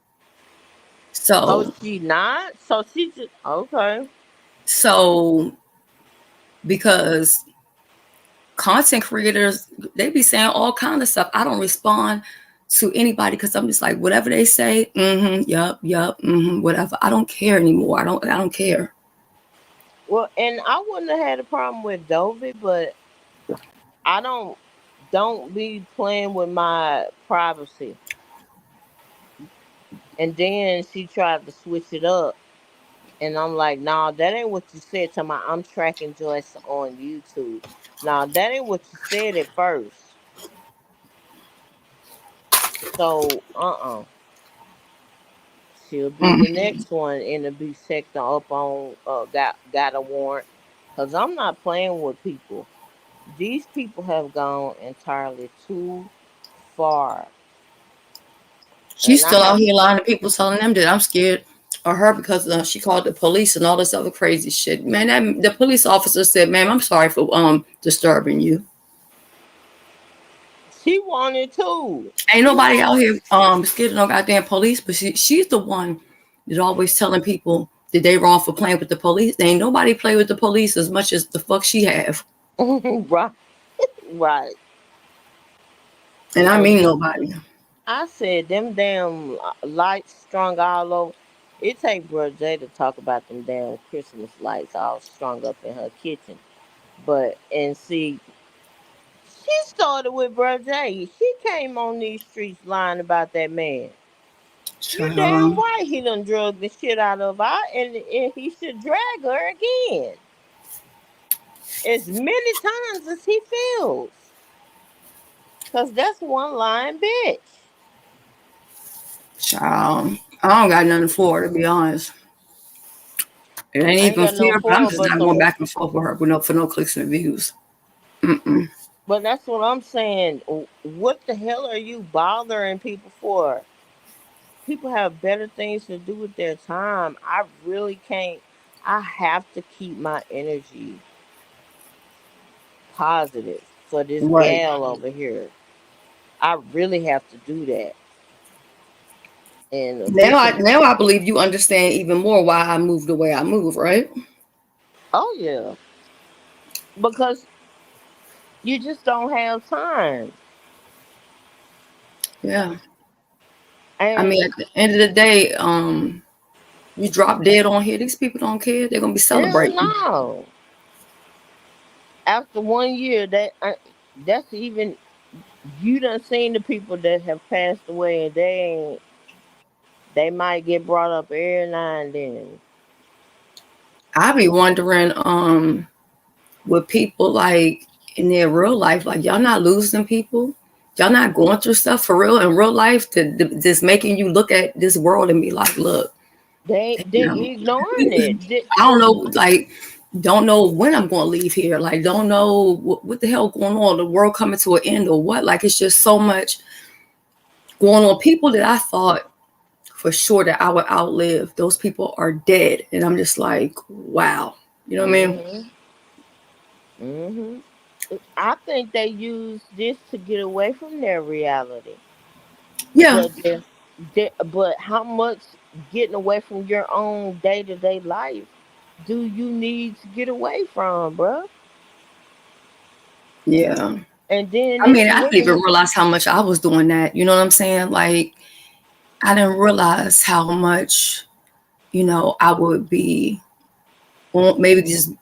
Oh, so she not. So she just okay. so because content creators, they be saying all kind of stuff. I don't respond to anybody because I'm just like, whatever they say, yup, whatever. I don't care anymore. I don't care. Well, and I wouldn't have had a problem with Dovey, but I don't be playing with my privacy. And then she tried to switch it up. And I'm like, nah, that ain't what you said to my I'm tracking Joyce on YouTube. Nah, that ain't what you said at first. So she'll be the Mm. next one in the B sector up on got a warrant. Cause I'm not playing with people. These people have gone entirely too far. She's And I still out have here lying to people, telling them that I'm scared of her because she called the police and all this other crazy shit. Man, the police officer said, "Ma'am, I'm sorry for disturbing you. she wanted to. Ain't She nobody out want here scared of no goddamn police, but she's the one that always telling people that they wrong for playing with the police. There ain't nobody play with the police as much as the fuck she have, right, right. and I And mean nobody. I said them damn lights strung all over. It take Bro J to talk about them damn Christmas lights all strung up in her kitchen. But and see, she started with Bro J. She came on these streets lying about that man. You damn Child. right he done drug the shit out of her, and he should drag her again as many times as he feels. Cause that's one lying bitch. Child, I don't got nothing for her, to be honest. It ain't I ain't even got no fair, but I'm form just but not going some. back and forth with her for no clicks and views. Mm-mm. But that's what I'm saying. What the hell are you bothering people for? People have better things to do with their time. I really can't. I have to keep my energy positive for this Right. gal over here. I really have to do that. And Now I believe you understand even more why I move the way I move, right? oh yeah, because you just don't have time. Yeah. I And mean, at the end of the day, you drop dead on here, these people don't care. They're gonna be hell celebrating. no. After 1 year, that's even you done seen the people that have passed away, and they might get brought up every now and then. I be wondering, with people like in their real life, like y'all not losing people, y'all not going through stuff for real in real life just making you look at this world and be like, look, They you ignoring know, it. I don't know, like, don't know when I'm going to leave here, like, don't know what the hell going on, the world coming to an end or what. Like, it's just so much going on. People that I thought for sure that I would outlive, those people are dead, and I'm just like, wow, you know what I mean? Mhm. Mhm. I think they use this to get away from their reality. Yeah. But but how much getting away from your own day to day life do you need to get away from, bruh? Yeah. And then I it's mean, I didn't even women. realize how much I was doing that. You know what I'm saying? Like, I didn't realize how much, I would be maybe just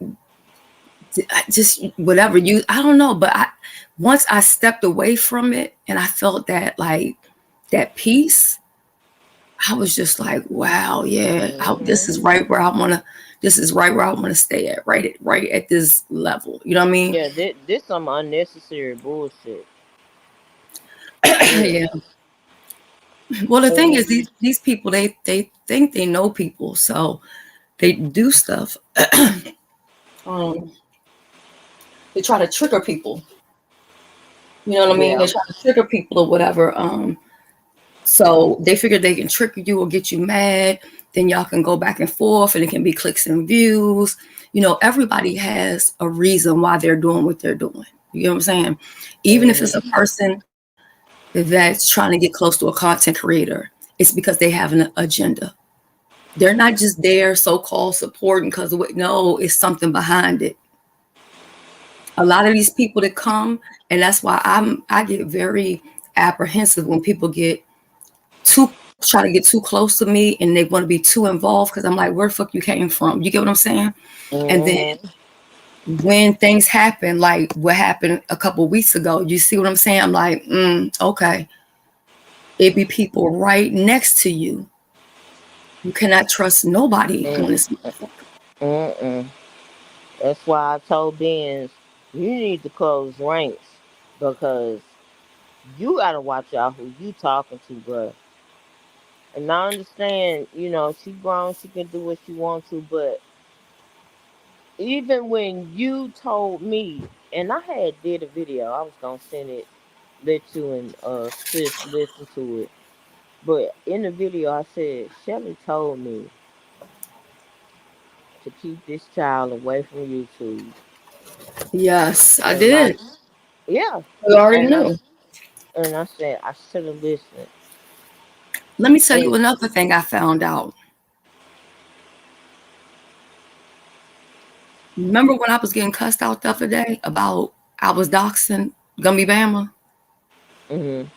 whatever you, I don't know. But once I stepped away from it and I felt that, like, that peace, I was just like, wow, yeah, this Mhm. is right where I want to stay at, right at this level. You know what I mean? Yeah, this some unnecessary bullshit for real. Yeah. Well, the thing is, And these people, they think they know people, so they do stuff. um, they try to trigger people. You know what I mean? yeah. They try to trigger people or whatever. So they figure they can trigger you or get you mad. Then y'all can go back and forth, and it can be clicks and views. Everybody has a reason why they're doing what they're doing. You know what I'm saying? Even if it's a Mhm. person that's trying to get close to a content creator, it's because they have an agenda. They're not just there so-called supporting because of what, no, it's something behind it. A lot of these people that come, and that's why I get very apprehensive when people get too try to get too close to me and they want to be too involved because I'm like, where the fuck you came from? You get what I'm saying? And then Mhm. when things happen, like what happened a couple of weeks ago, you see what I'm saying? I'm like, okay. It be people right next to you. You cannot trust nobody on this motherfucker. Mm-mm. That's why I told Benz, you need to close ranks because you gotta watch out who you talking to, bruh. And I understand, she grown, she can do what she wants to, but even when you told me, and I had did a video, I was gonna send it, let you and sis listen to it. But in the video, I said Shelly told me to keep this child away from YouTube, Yes, I and did. yeah, You already and knew. I said I should have listened. Let me tell you And another thing I found out. Remember when I was getting cussed out the other day about I was doxing Gummy Bama? mhm.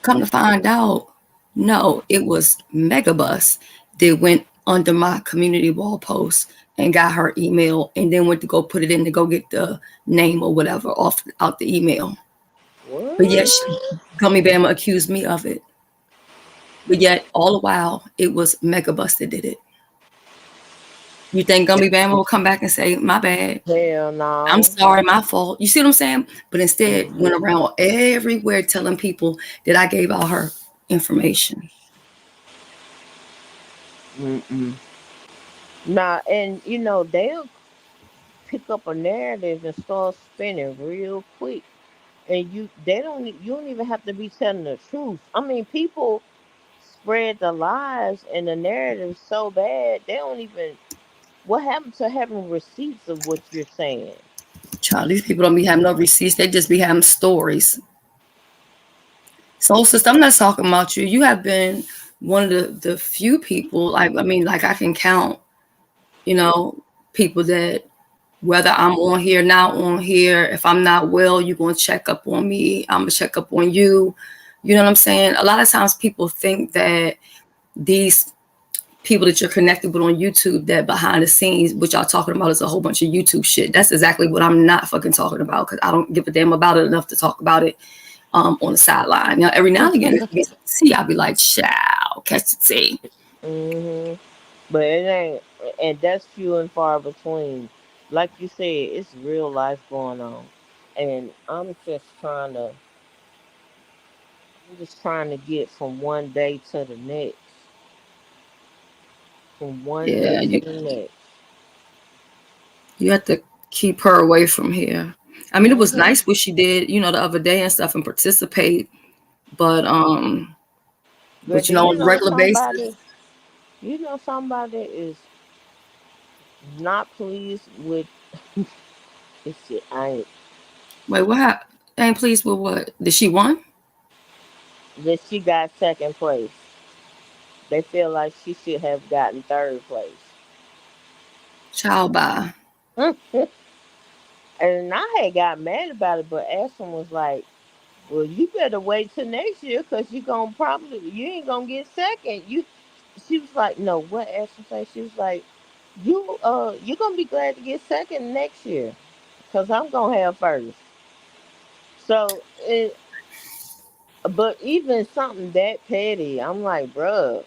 Come to find out, no, it was Megabus that went under my community wall post and got her email and then went to go put it in to go get the name or whatever off out the email. But yet What? Gummy Bama accused me of it. But yet all the while it was Megabus that did it. You think Gummy Bama will come back and say, "My bad, Hell I'm no. sorry, my fault"? You see what I'm saying? But instead, went Mm-mm. around everywhere telling people that I gave out her information. Mm-mm. Nah, and they'll pick up a narrative and start spinning real quick. And you don't even have to be telling the truth. I mean, people spread the lies and the narrative so bad they don't even. What happened to having receipts of what you're saying? Child, these people don't be having no receipts. They just be having stories. So, sister, I'm not talking about you. You have been one of the few people, like, I mean, like I can count, you know, people that whether I'm on here, not on here, if I'm not well, you're going to check up on me. I'm going to check up on you. You know what I'm saying? A lot of times people think that these people that you're connected with on YouTube, that behind the scenes, what y'all talking about is a whole bunch of YouTube shit. That's exactly what I'm not fucking talking about, because I don't give a damn about it enough to talk about it on the sideline. Now, every now and again, if you see, I'll be like, "Chow, catch the tea." Hmm. But it ain't, and that's few and far between. Like you said, it's real life going on, and I'm just trying to get from one day to the next, from one day Yeah, to the next. you have to keep her away from here. I mean, it was Hmm. nice what she did, the other day and stuff, and participate. But But do on a regular basis. you know somebody is not pleased with this shit. I ain't Wait, what happened? Ain't pleased with what? Did she won? that she got second place. They feel like she should have gotten third place. Child by. And I had got mad about it, but Ashton was like, "Well, you better wait till next year, cause you ain't gonna get second." She was like, "No, what?" Ashton say? She was like, you gonna be glad to get second next year, cause I'm gonna have first." So, but even something that petty, I'm like, bruh,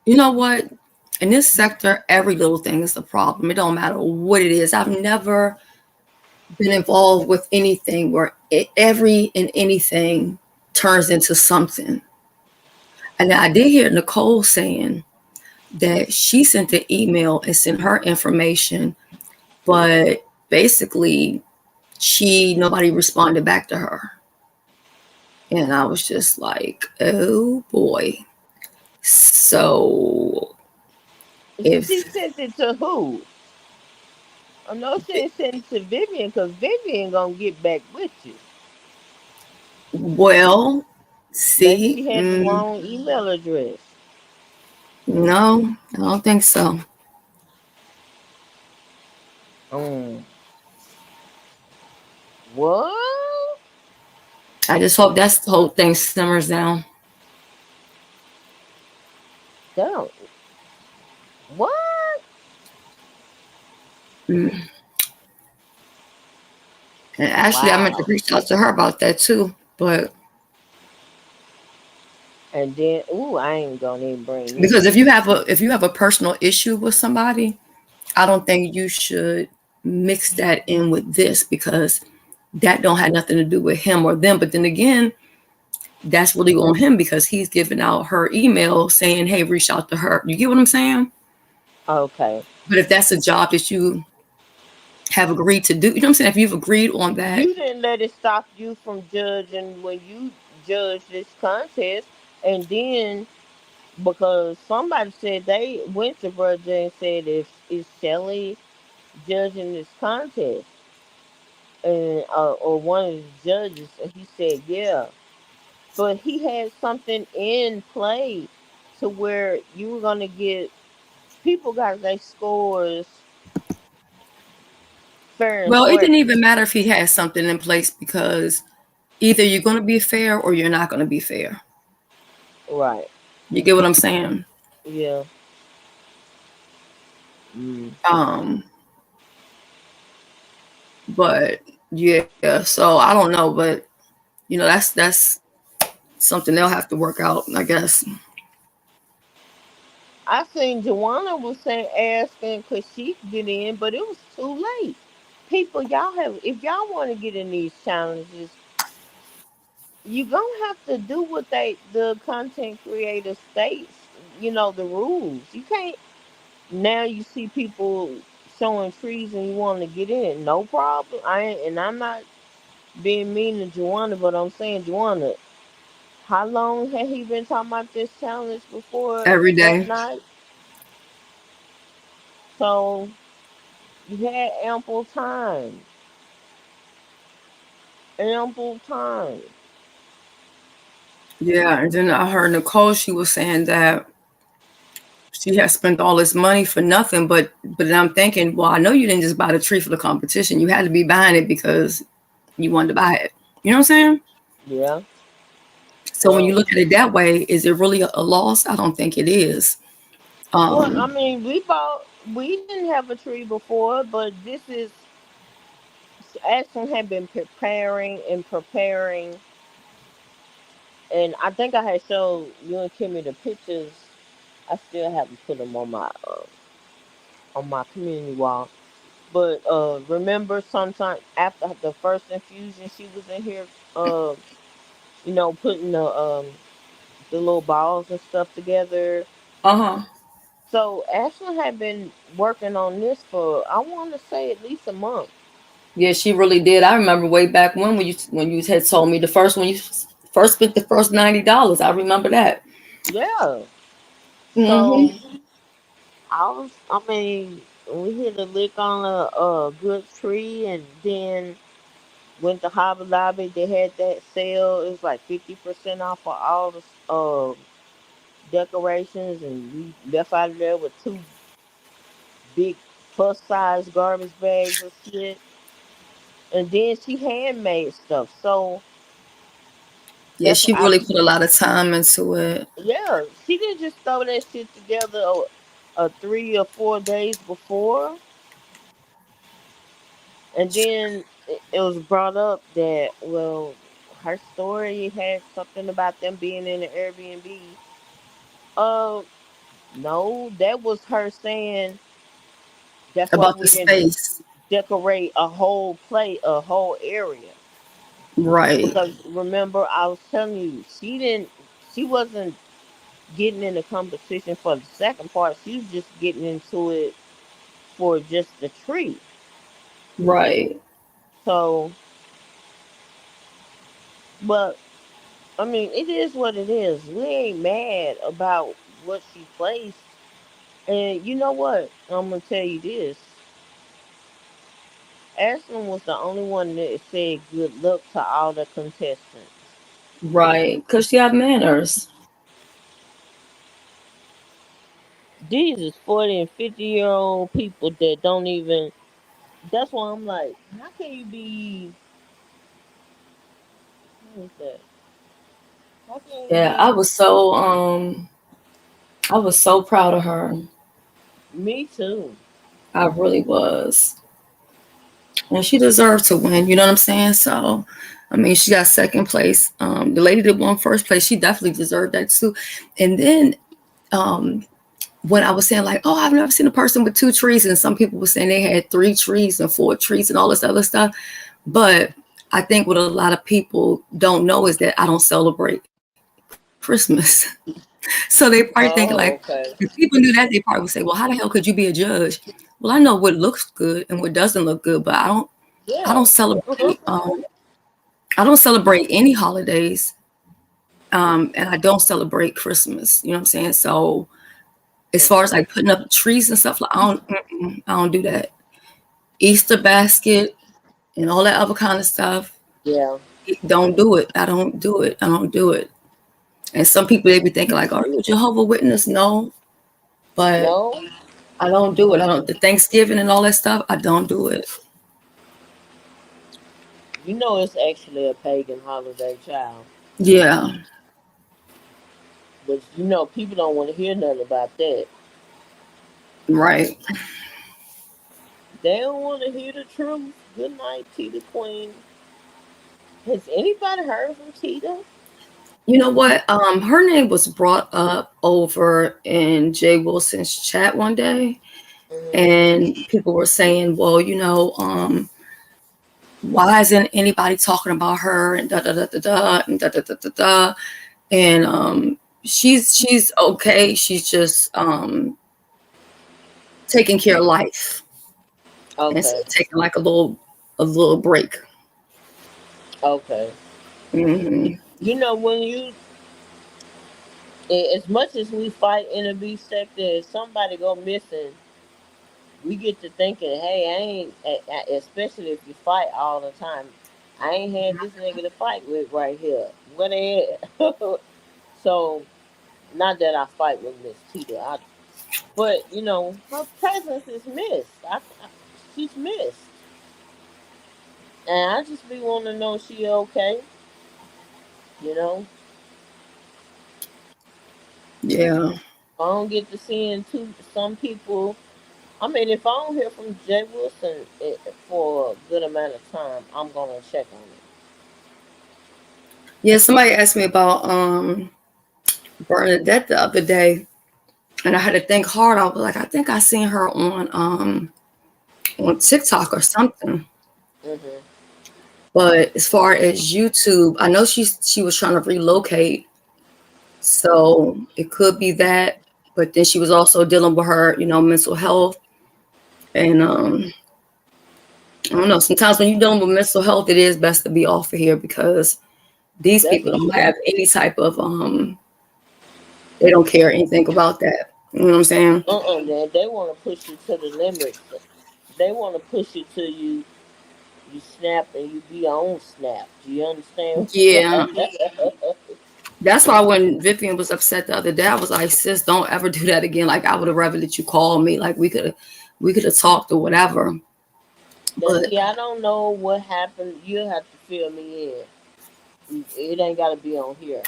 You know what? In this sector, every little thing is a problem. It don't matter what it is. I've never been involved with anything where every and anything turns into something. And I did hear Nicole saying that she sent the email and sent her information, but basically nobody responded back to her. And I was just like, oh boy. So she if sent it to who? I know she didn't send it to Vivian, cause Vivian gonna get back with you. well, Maybe see, she had the wrong email address. no, I don't think so. Mm. What? I just hope that's the whole thing simmers down. Don't. What? Mm. And actually, I meant to Wow. reach out to her about that too. But And then, ooh, I ain't gonna even bring this because up. if you have a personal issue with somebody, I don't think you should mix that in with this, because that don't have nothing to do with him or them. But then again, that's really on him, because he's giving out her email saying, "Hey, reach out to her." You get what I'm saying? Okay. But if that's a job that you have agreed to do, you know what I'm saying? If you've agreed on that, You didn't let it stop you from judging when you judged this contest, and then because somebody said they went to Brother and said, "If is Shelly judging this contest?" And or one of the judges, he said, "Yeah," but he had something in play to where you were gonna get people got their scores fair and well, it square. didn't even matter if he had something in place, because either you're going to be fair or you're not going to be fair. Right. You get what I'm saying? Yeah. Mm. Um, but yeah, so I don't know, but that's something they'll have to work out, I guess. I seen Joanna was saying asking could she get in, but it was too late. People, y'all have if y'all want to get in these challenges, you gonna have to do what the content creator states. You know the rules. You can't now. You see people showing trees and you want to get in. No problem. I ain't, and I'm not being mean to Joanna, but I'm saying Joanna. How long had he been talking about this challenge before every that day. night? So you had ample time. Ample time. Yeah, and then I heard Nicole. She was saying that she has spent all this money for nothing. But then I'm thinking, well, I know you didn't just buy the tree for the competition. You had to be buying it because you wanted to buy it. You know what I'm saying? Yeah. So when you Well, look at it that way, is it really a loss? I don't think it is. I Um, mean, we didn't have a tree before, but this is Ashton had been preparing and preparing, and I think I had showed you and Kimmy the pictures. I still haven't put them on my community wall. But remember, sometime after the first infusion, she was in here, uh, putting the little balls and stuff together. uh-huh. So Ashley had been working on this for I want to say at least a month. Yeah, she really did. I remember way back when you had told me the first when you first spent the first $90. I remember that. Yeah. So Hmm. I mean, we hit a lick on a good tree, and then went to Hobby Lobby. They had that sale. It was like 50% off for all the decorations, and we left out of there with two big plus size garbage bags of shit. And then she handmade stuff. So Yeah, that's she what I really put a lot of time into it. yeah, she didn't just throw that shit together 3 or 4 days before, and then it was brought up that well, her story had something about them being in an Airbnb. Uh, no, that was her saying that's why About the we didn't space. decorate a whole a whole area. Right. Because remember, I was telling you, she wasn't getting in the competition for the second part. She was just getting into it for just the tree. Right. So, but I mean, it is what it is. We ain't mad about what she placed. And you know what? I'm gonna tell you this. Ashland was the only one that said good luck to all the contestants. Right. Because she have manners. These is 40 and 50-year-old people that don't even. That's why I'm like, how can you be? What is that? How can you Yeah, be? I was so proud of her. Me too. I really was. And she deserved to win, you know what I'm saying? So I mean she got second place. The lady that won first place, she definitely deserved that too. And then um when I was saying like, oh, I've never seen a person with two trees, and some people were saying they had three trees and four trees and all this other stuff. But I think what a lot of people don't know is that I don't celebrate Christmas. So they probably think like, Oh, if okay. people knew that, they probably would say, well, how the hell could you be a judge? Well, I know what looks good and what doesn't look good, but I don't Yeah. celebrate I don't celebrate any holidays, and I don't celebrate Christmas. You know what I'm saying? So as far as like putting up trees and stuff, like I don't do that. Easter basket and all that other kind of stuff. Yeah. Don't do it. I don't do it. I don't do it. And some people they be thinking like, "Are you a Jehovah Witness?" No, but No, I don't do it. I don't the Thanksgiving and all that stuff. I don't do it. you know it's actually a pagan holiday, child. Yeah, But you know people don't want to hear nothing about that. right. They don't want to hear the truth. Good night, Tita Queen. Has anybody heard from Tita? You know what? Her name was brought up over in Jay Wilson's chat one day, Hmm. and people were saying, "Well, why isn't anybody talking about her?" And da da da da da and da da da da da. And she's okay. She's just taking care of life, and so Okay. taking like a little break. Okay. Hmm. You know, when you, as much as we fight in the beef sector, if somebody go missing, we get to thinking, hey, I ain't, especially if you fight all the time, I ain't had this nigga to fight with right here. What they at? So, not that I fight with Miss Tita, but you know, her presence is missed. She's missed, and I just be wanting to know she okay. You know, Yeah. I don't get to seeing some people. I mean, if I don't hear from Jay Wilson for a good amount of time, I'm gonna check on it. Yeah, somebody asked me about Bernadette the other day, and I had to think hard. I was like, I think I seen her on TikTok or something. Hmm. But as far as YouTube, I know she was trying to relocate, so it could be that. But then she was also dealing with her, mental health, and I don't know. Sometimes when you're dealing with mental health, it is best to be off of here because these That's people for don't sure. have any type of they don't care anything about that. You know what I'm saying? Man, they want to push you to the limits. They want to push you till you snap and you be on snap. Do you understand? Yeah. That's why when Vivian was upset the other day, I was like, sis, don't ever do that again. Like I would have rather that you call me. Like we could have talked or whatever. Now, But see, I don't know what happened. You'll have to fill me in. It ain't got to be on here.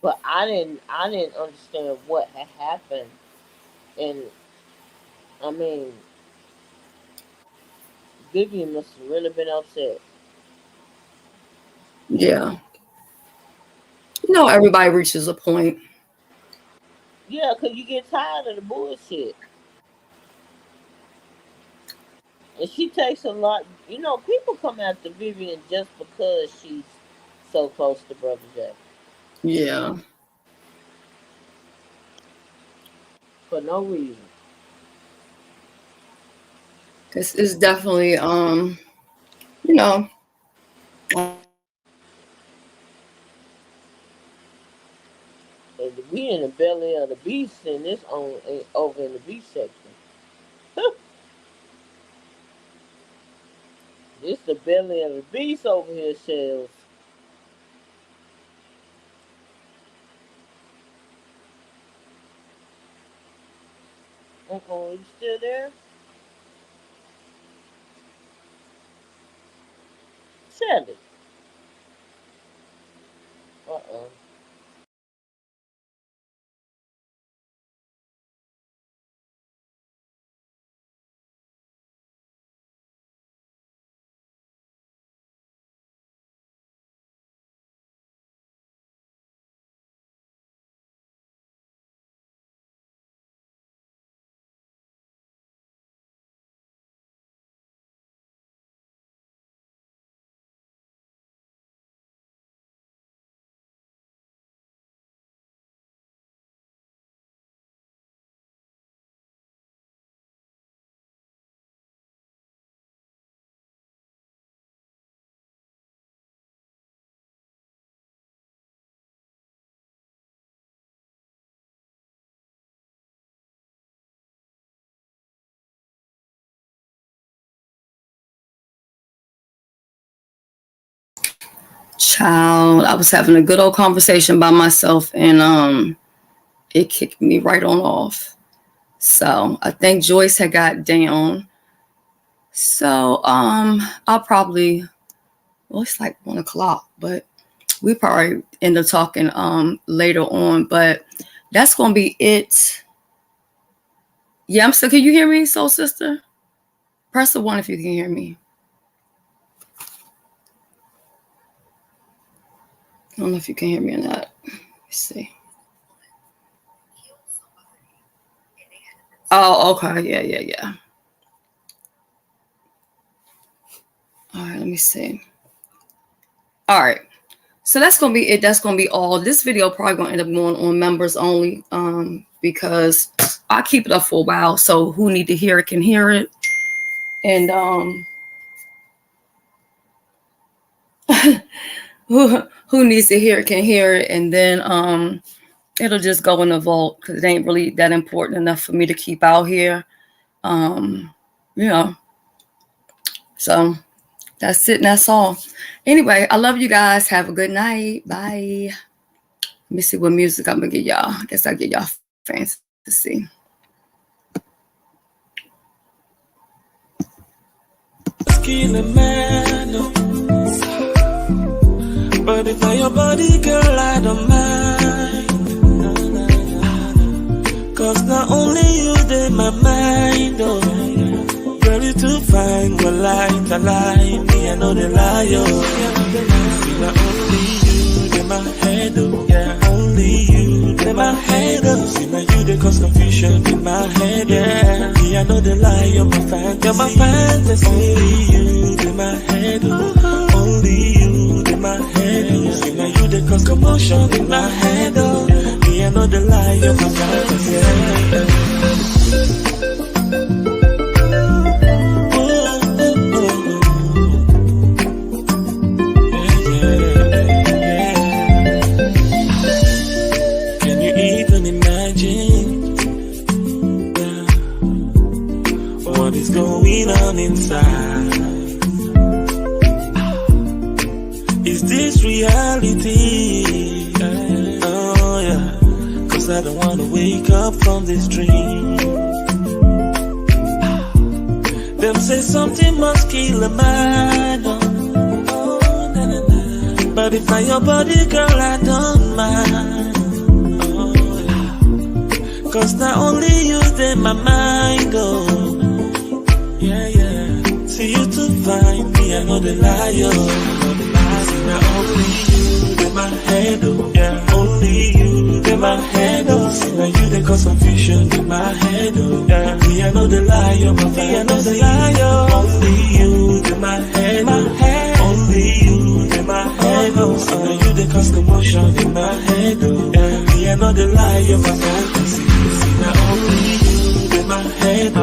But I didn't understand what had happened, and I mean, Vivian must have really been upset. yeah, everybody reaches a point. Yeah, 'cause you get tired of the bullshit, and she takes a lot. You know, people come after Vivian just because she's so close to Brother J Yeah. for no reason. It's definitely you know, And we in the belly of the beast in this on over in the beast section. This the belly of the beast over here, Shells. You still there? Shelly. Uh-oh. child. I was having a good old conversation by myself, and it kicked me right on off. So I think Joyce had got down. So I'll probably, well, it's like 1 o'clock, but we probably end up talking later on. But that's gonna be it. Yeah, I'm still. Can you hear me, soul sister? Press the one if you can hear me. I don't know if you can hear me or not. Let's see. Oh, okay. Yeah. All right, let me see. All right. So that's gonna be it. That's gonna be all. This video probably gonna end up going on members only, because I keep it up for a while. So who need to hear it can hear it, and who needs to hear it can hear it, and then it'll just go in the vault because it ain't really that important enough for me to keep out here. So that's it, and that's all. Anyway, I love you guys. Have a good night. Bye. Let me see what music I'm gonna get y'all. I guess I'll get y'all fantasy. But if I your body, girl, I don't mind. Cause not only you, they my mind, oh. Girl, you too fine, well, light, I lie. Me, I know the lie, oh. See, not only you, they my head, oh. Yeah, only you, they my head, oh. See, now you, they cause confusion in my head, yeah. Me, I know the lie, you're my fantasy. You're my fantasy. Only you, they my head, oh. Only you, they my head, oh. See, now you, they cause commotion in my head, oh. Me, I know the lie, you're my fantasy, yeah. Going on inside. Is this reality? Oh yeah, cause I don't wanna wake up from this dream. Them say something must kill a man. Oh, nah, nah, nah. But if I your body, girl, I don't mind. Oh yeah, cause not only you, they my mind, oh. Yeah. See you too fine, me, I know the liar. See, now only you, they my head, oh. Yeah, only you, they my head, oh. See, now you, they cause confusion in my head, oh. Yeah, me, I know the liar, my me, I know the liar. Only you, they my head, only you, they my head, oh. See, now you, they cause commotion in my head, oh. Yeah, me, I know the liar, my fantasy. See, now only you, they my head,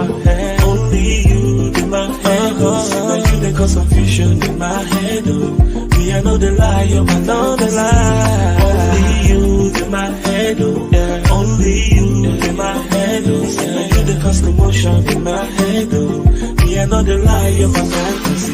only you, my head, oh. Now you they cause confusion in my head, oh. Me, I know the lie, oh, I know the lie. Only you in my head, oh. Yeah. Only you in my head, oh. Now you they cause commotion in my head, oh. Me, I know the lie, oh, my fantasy.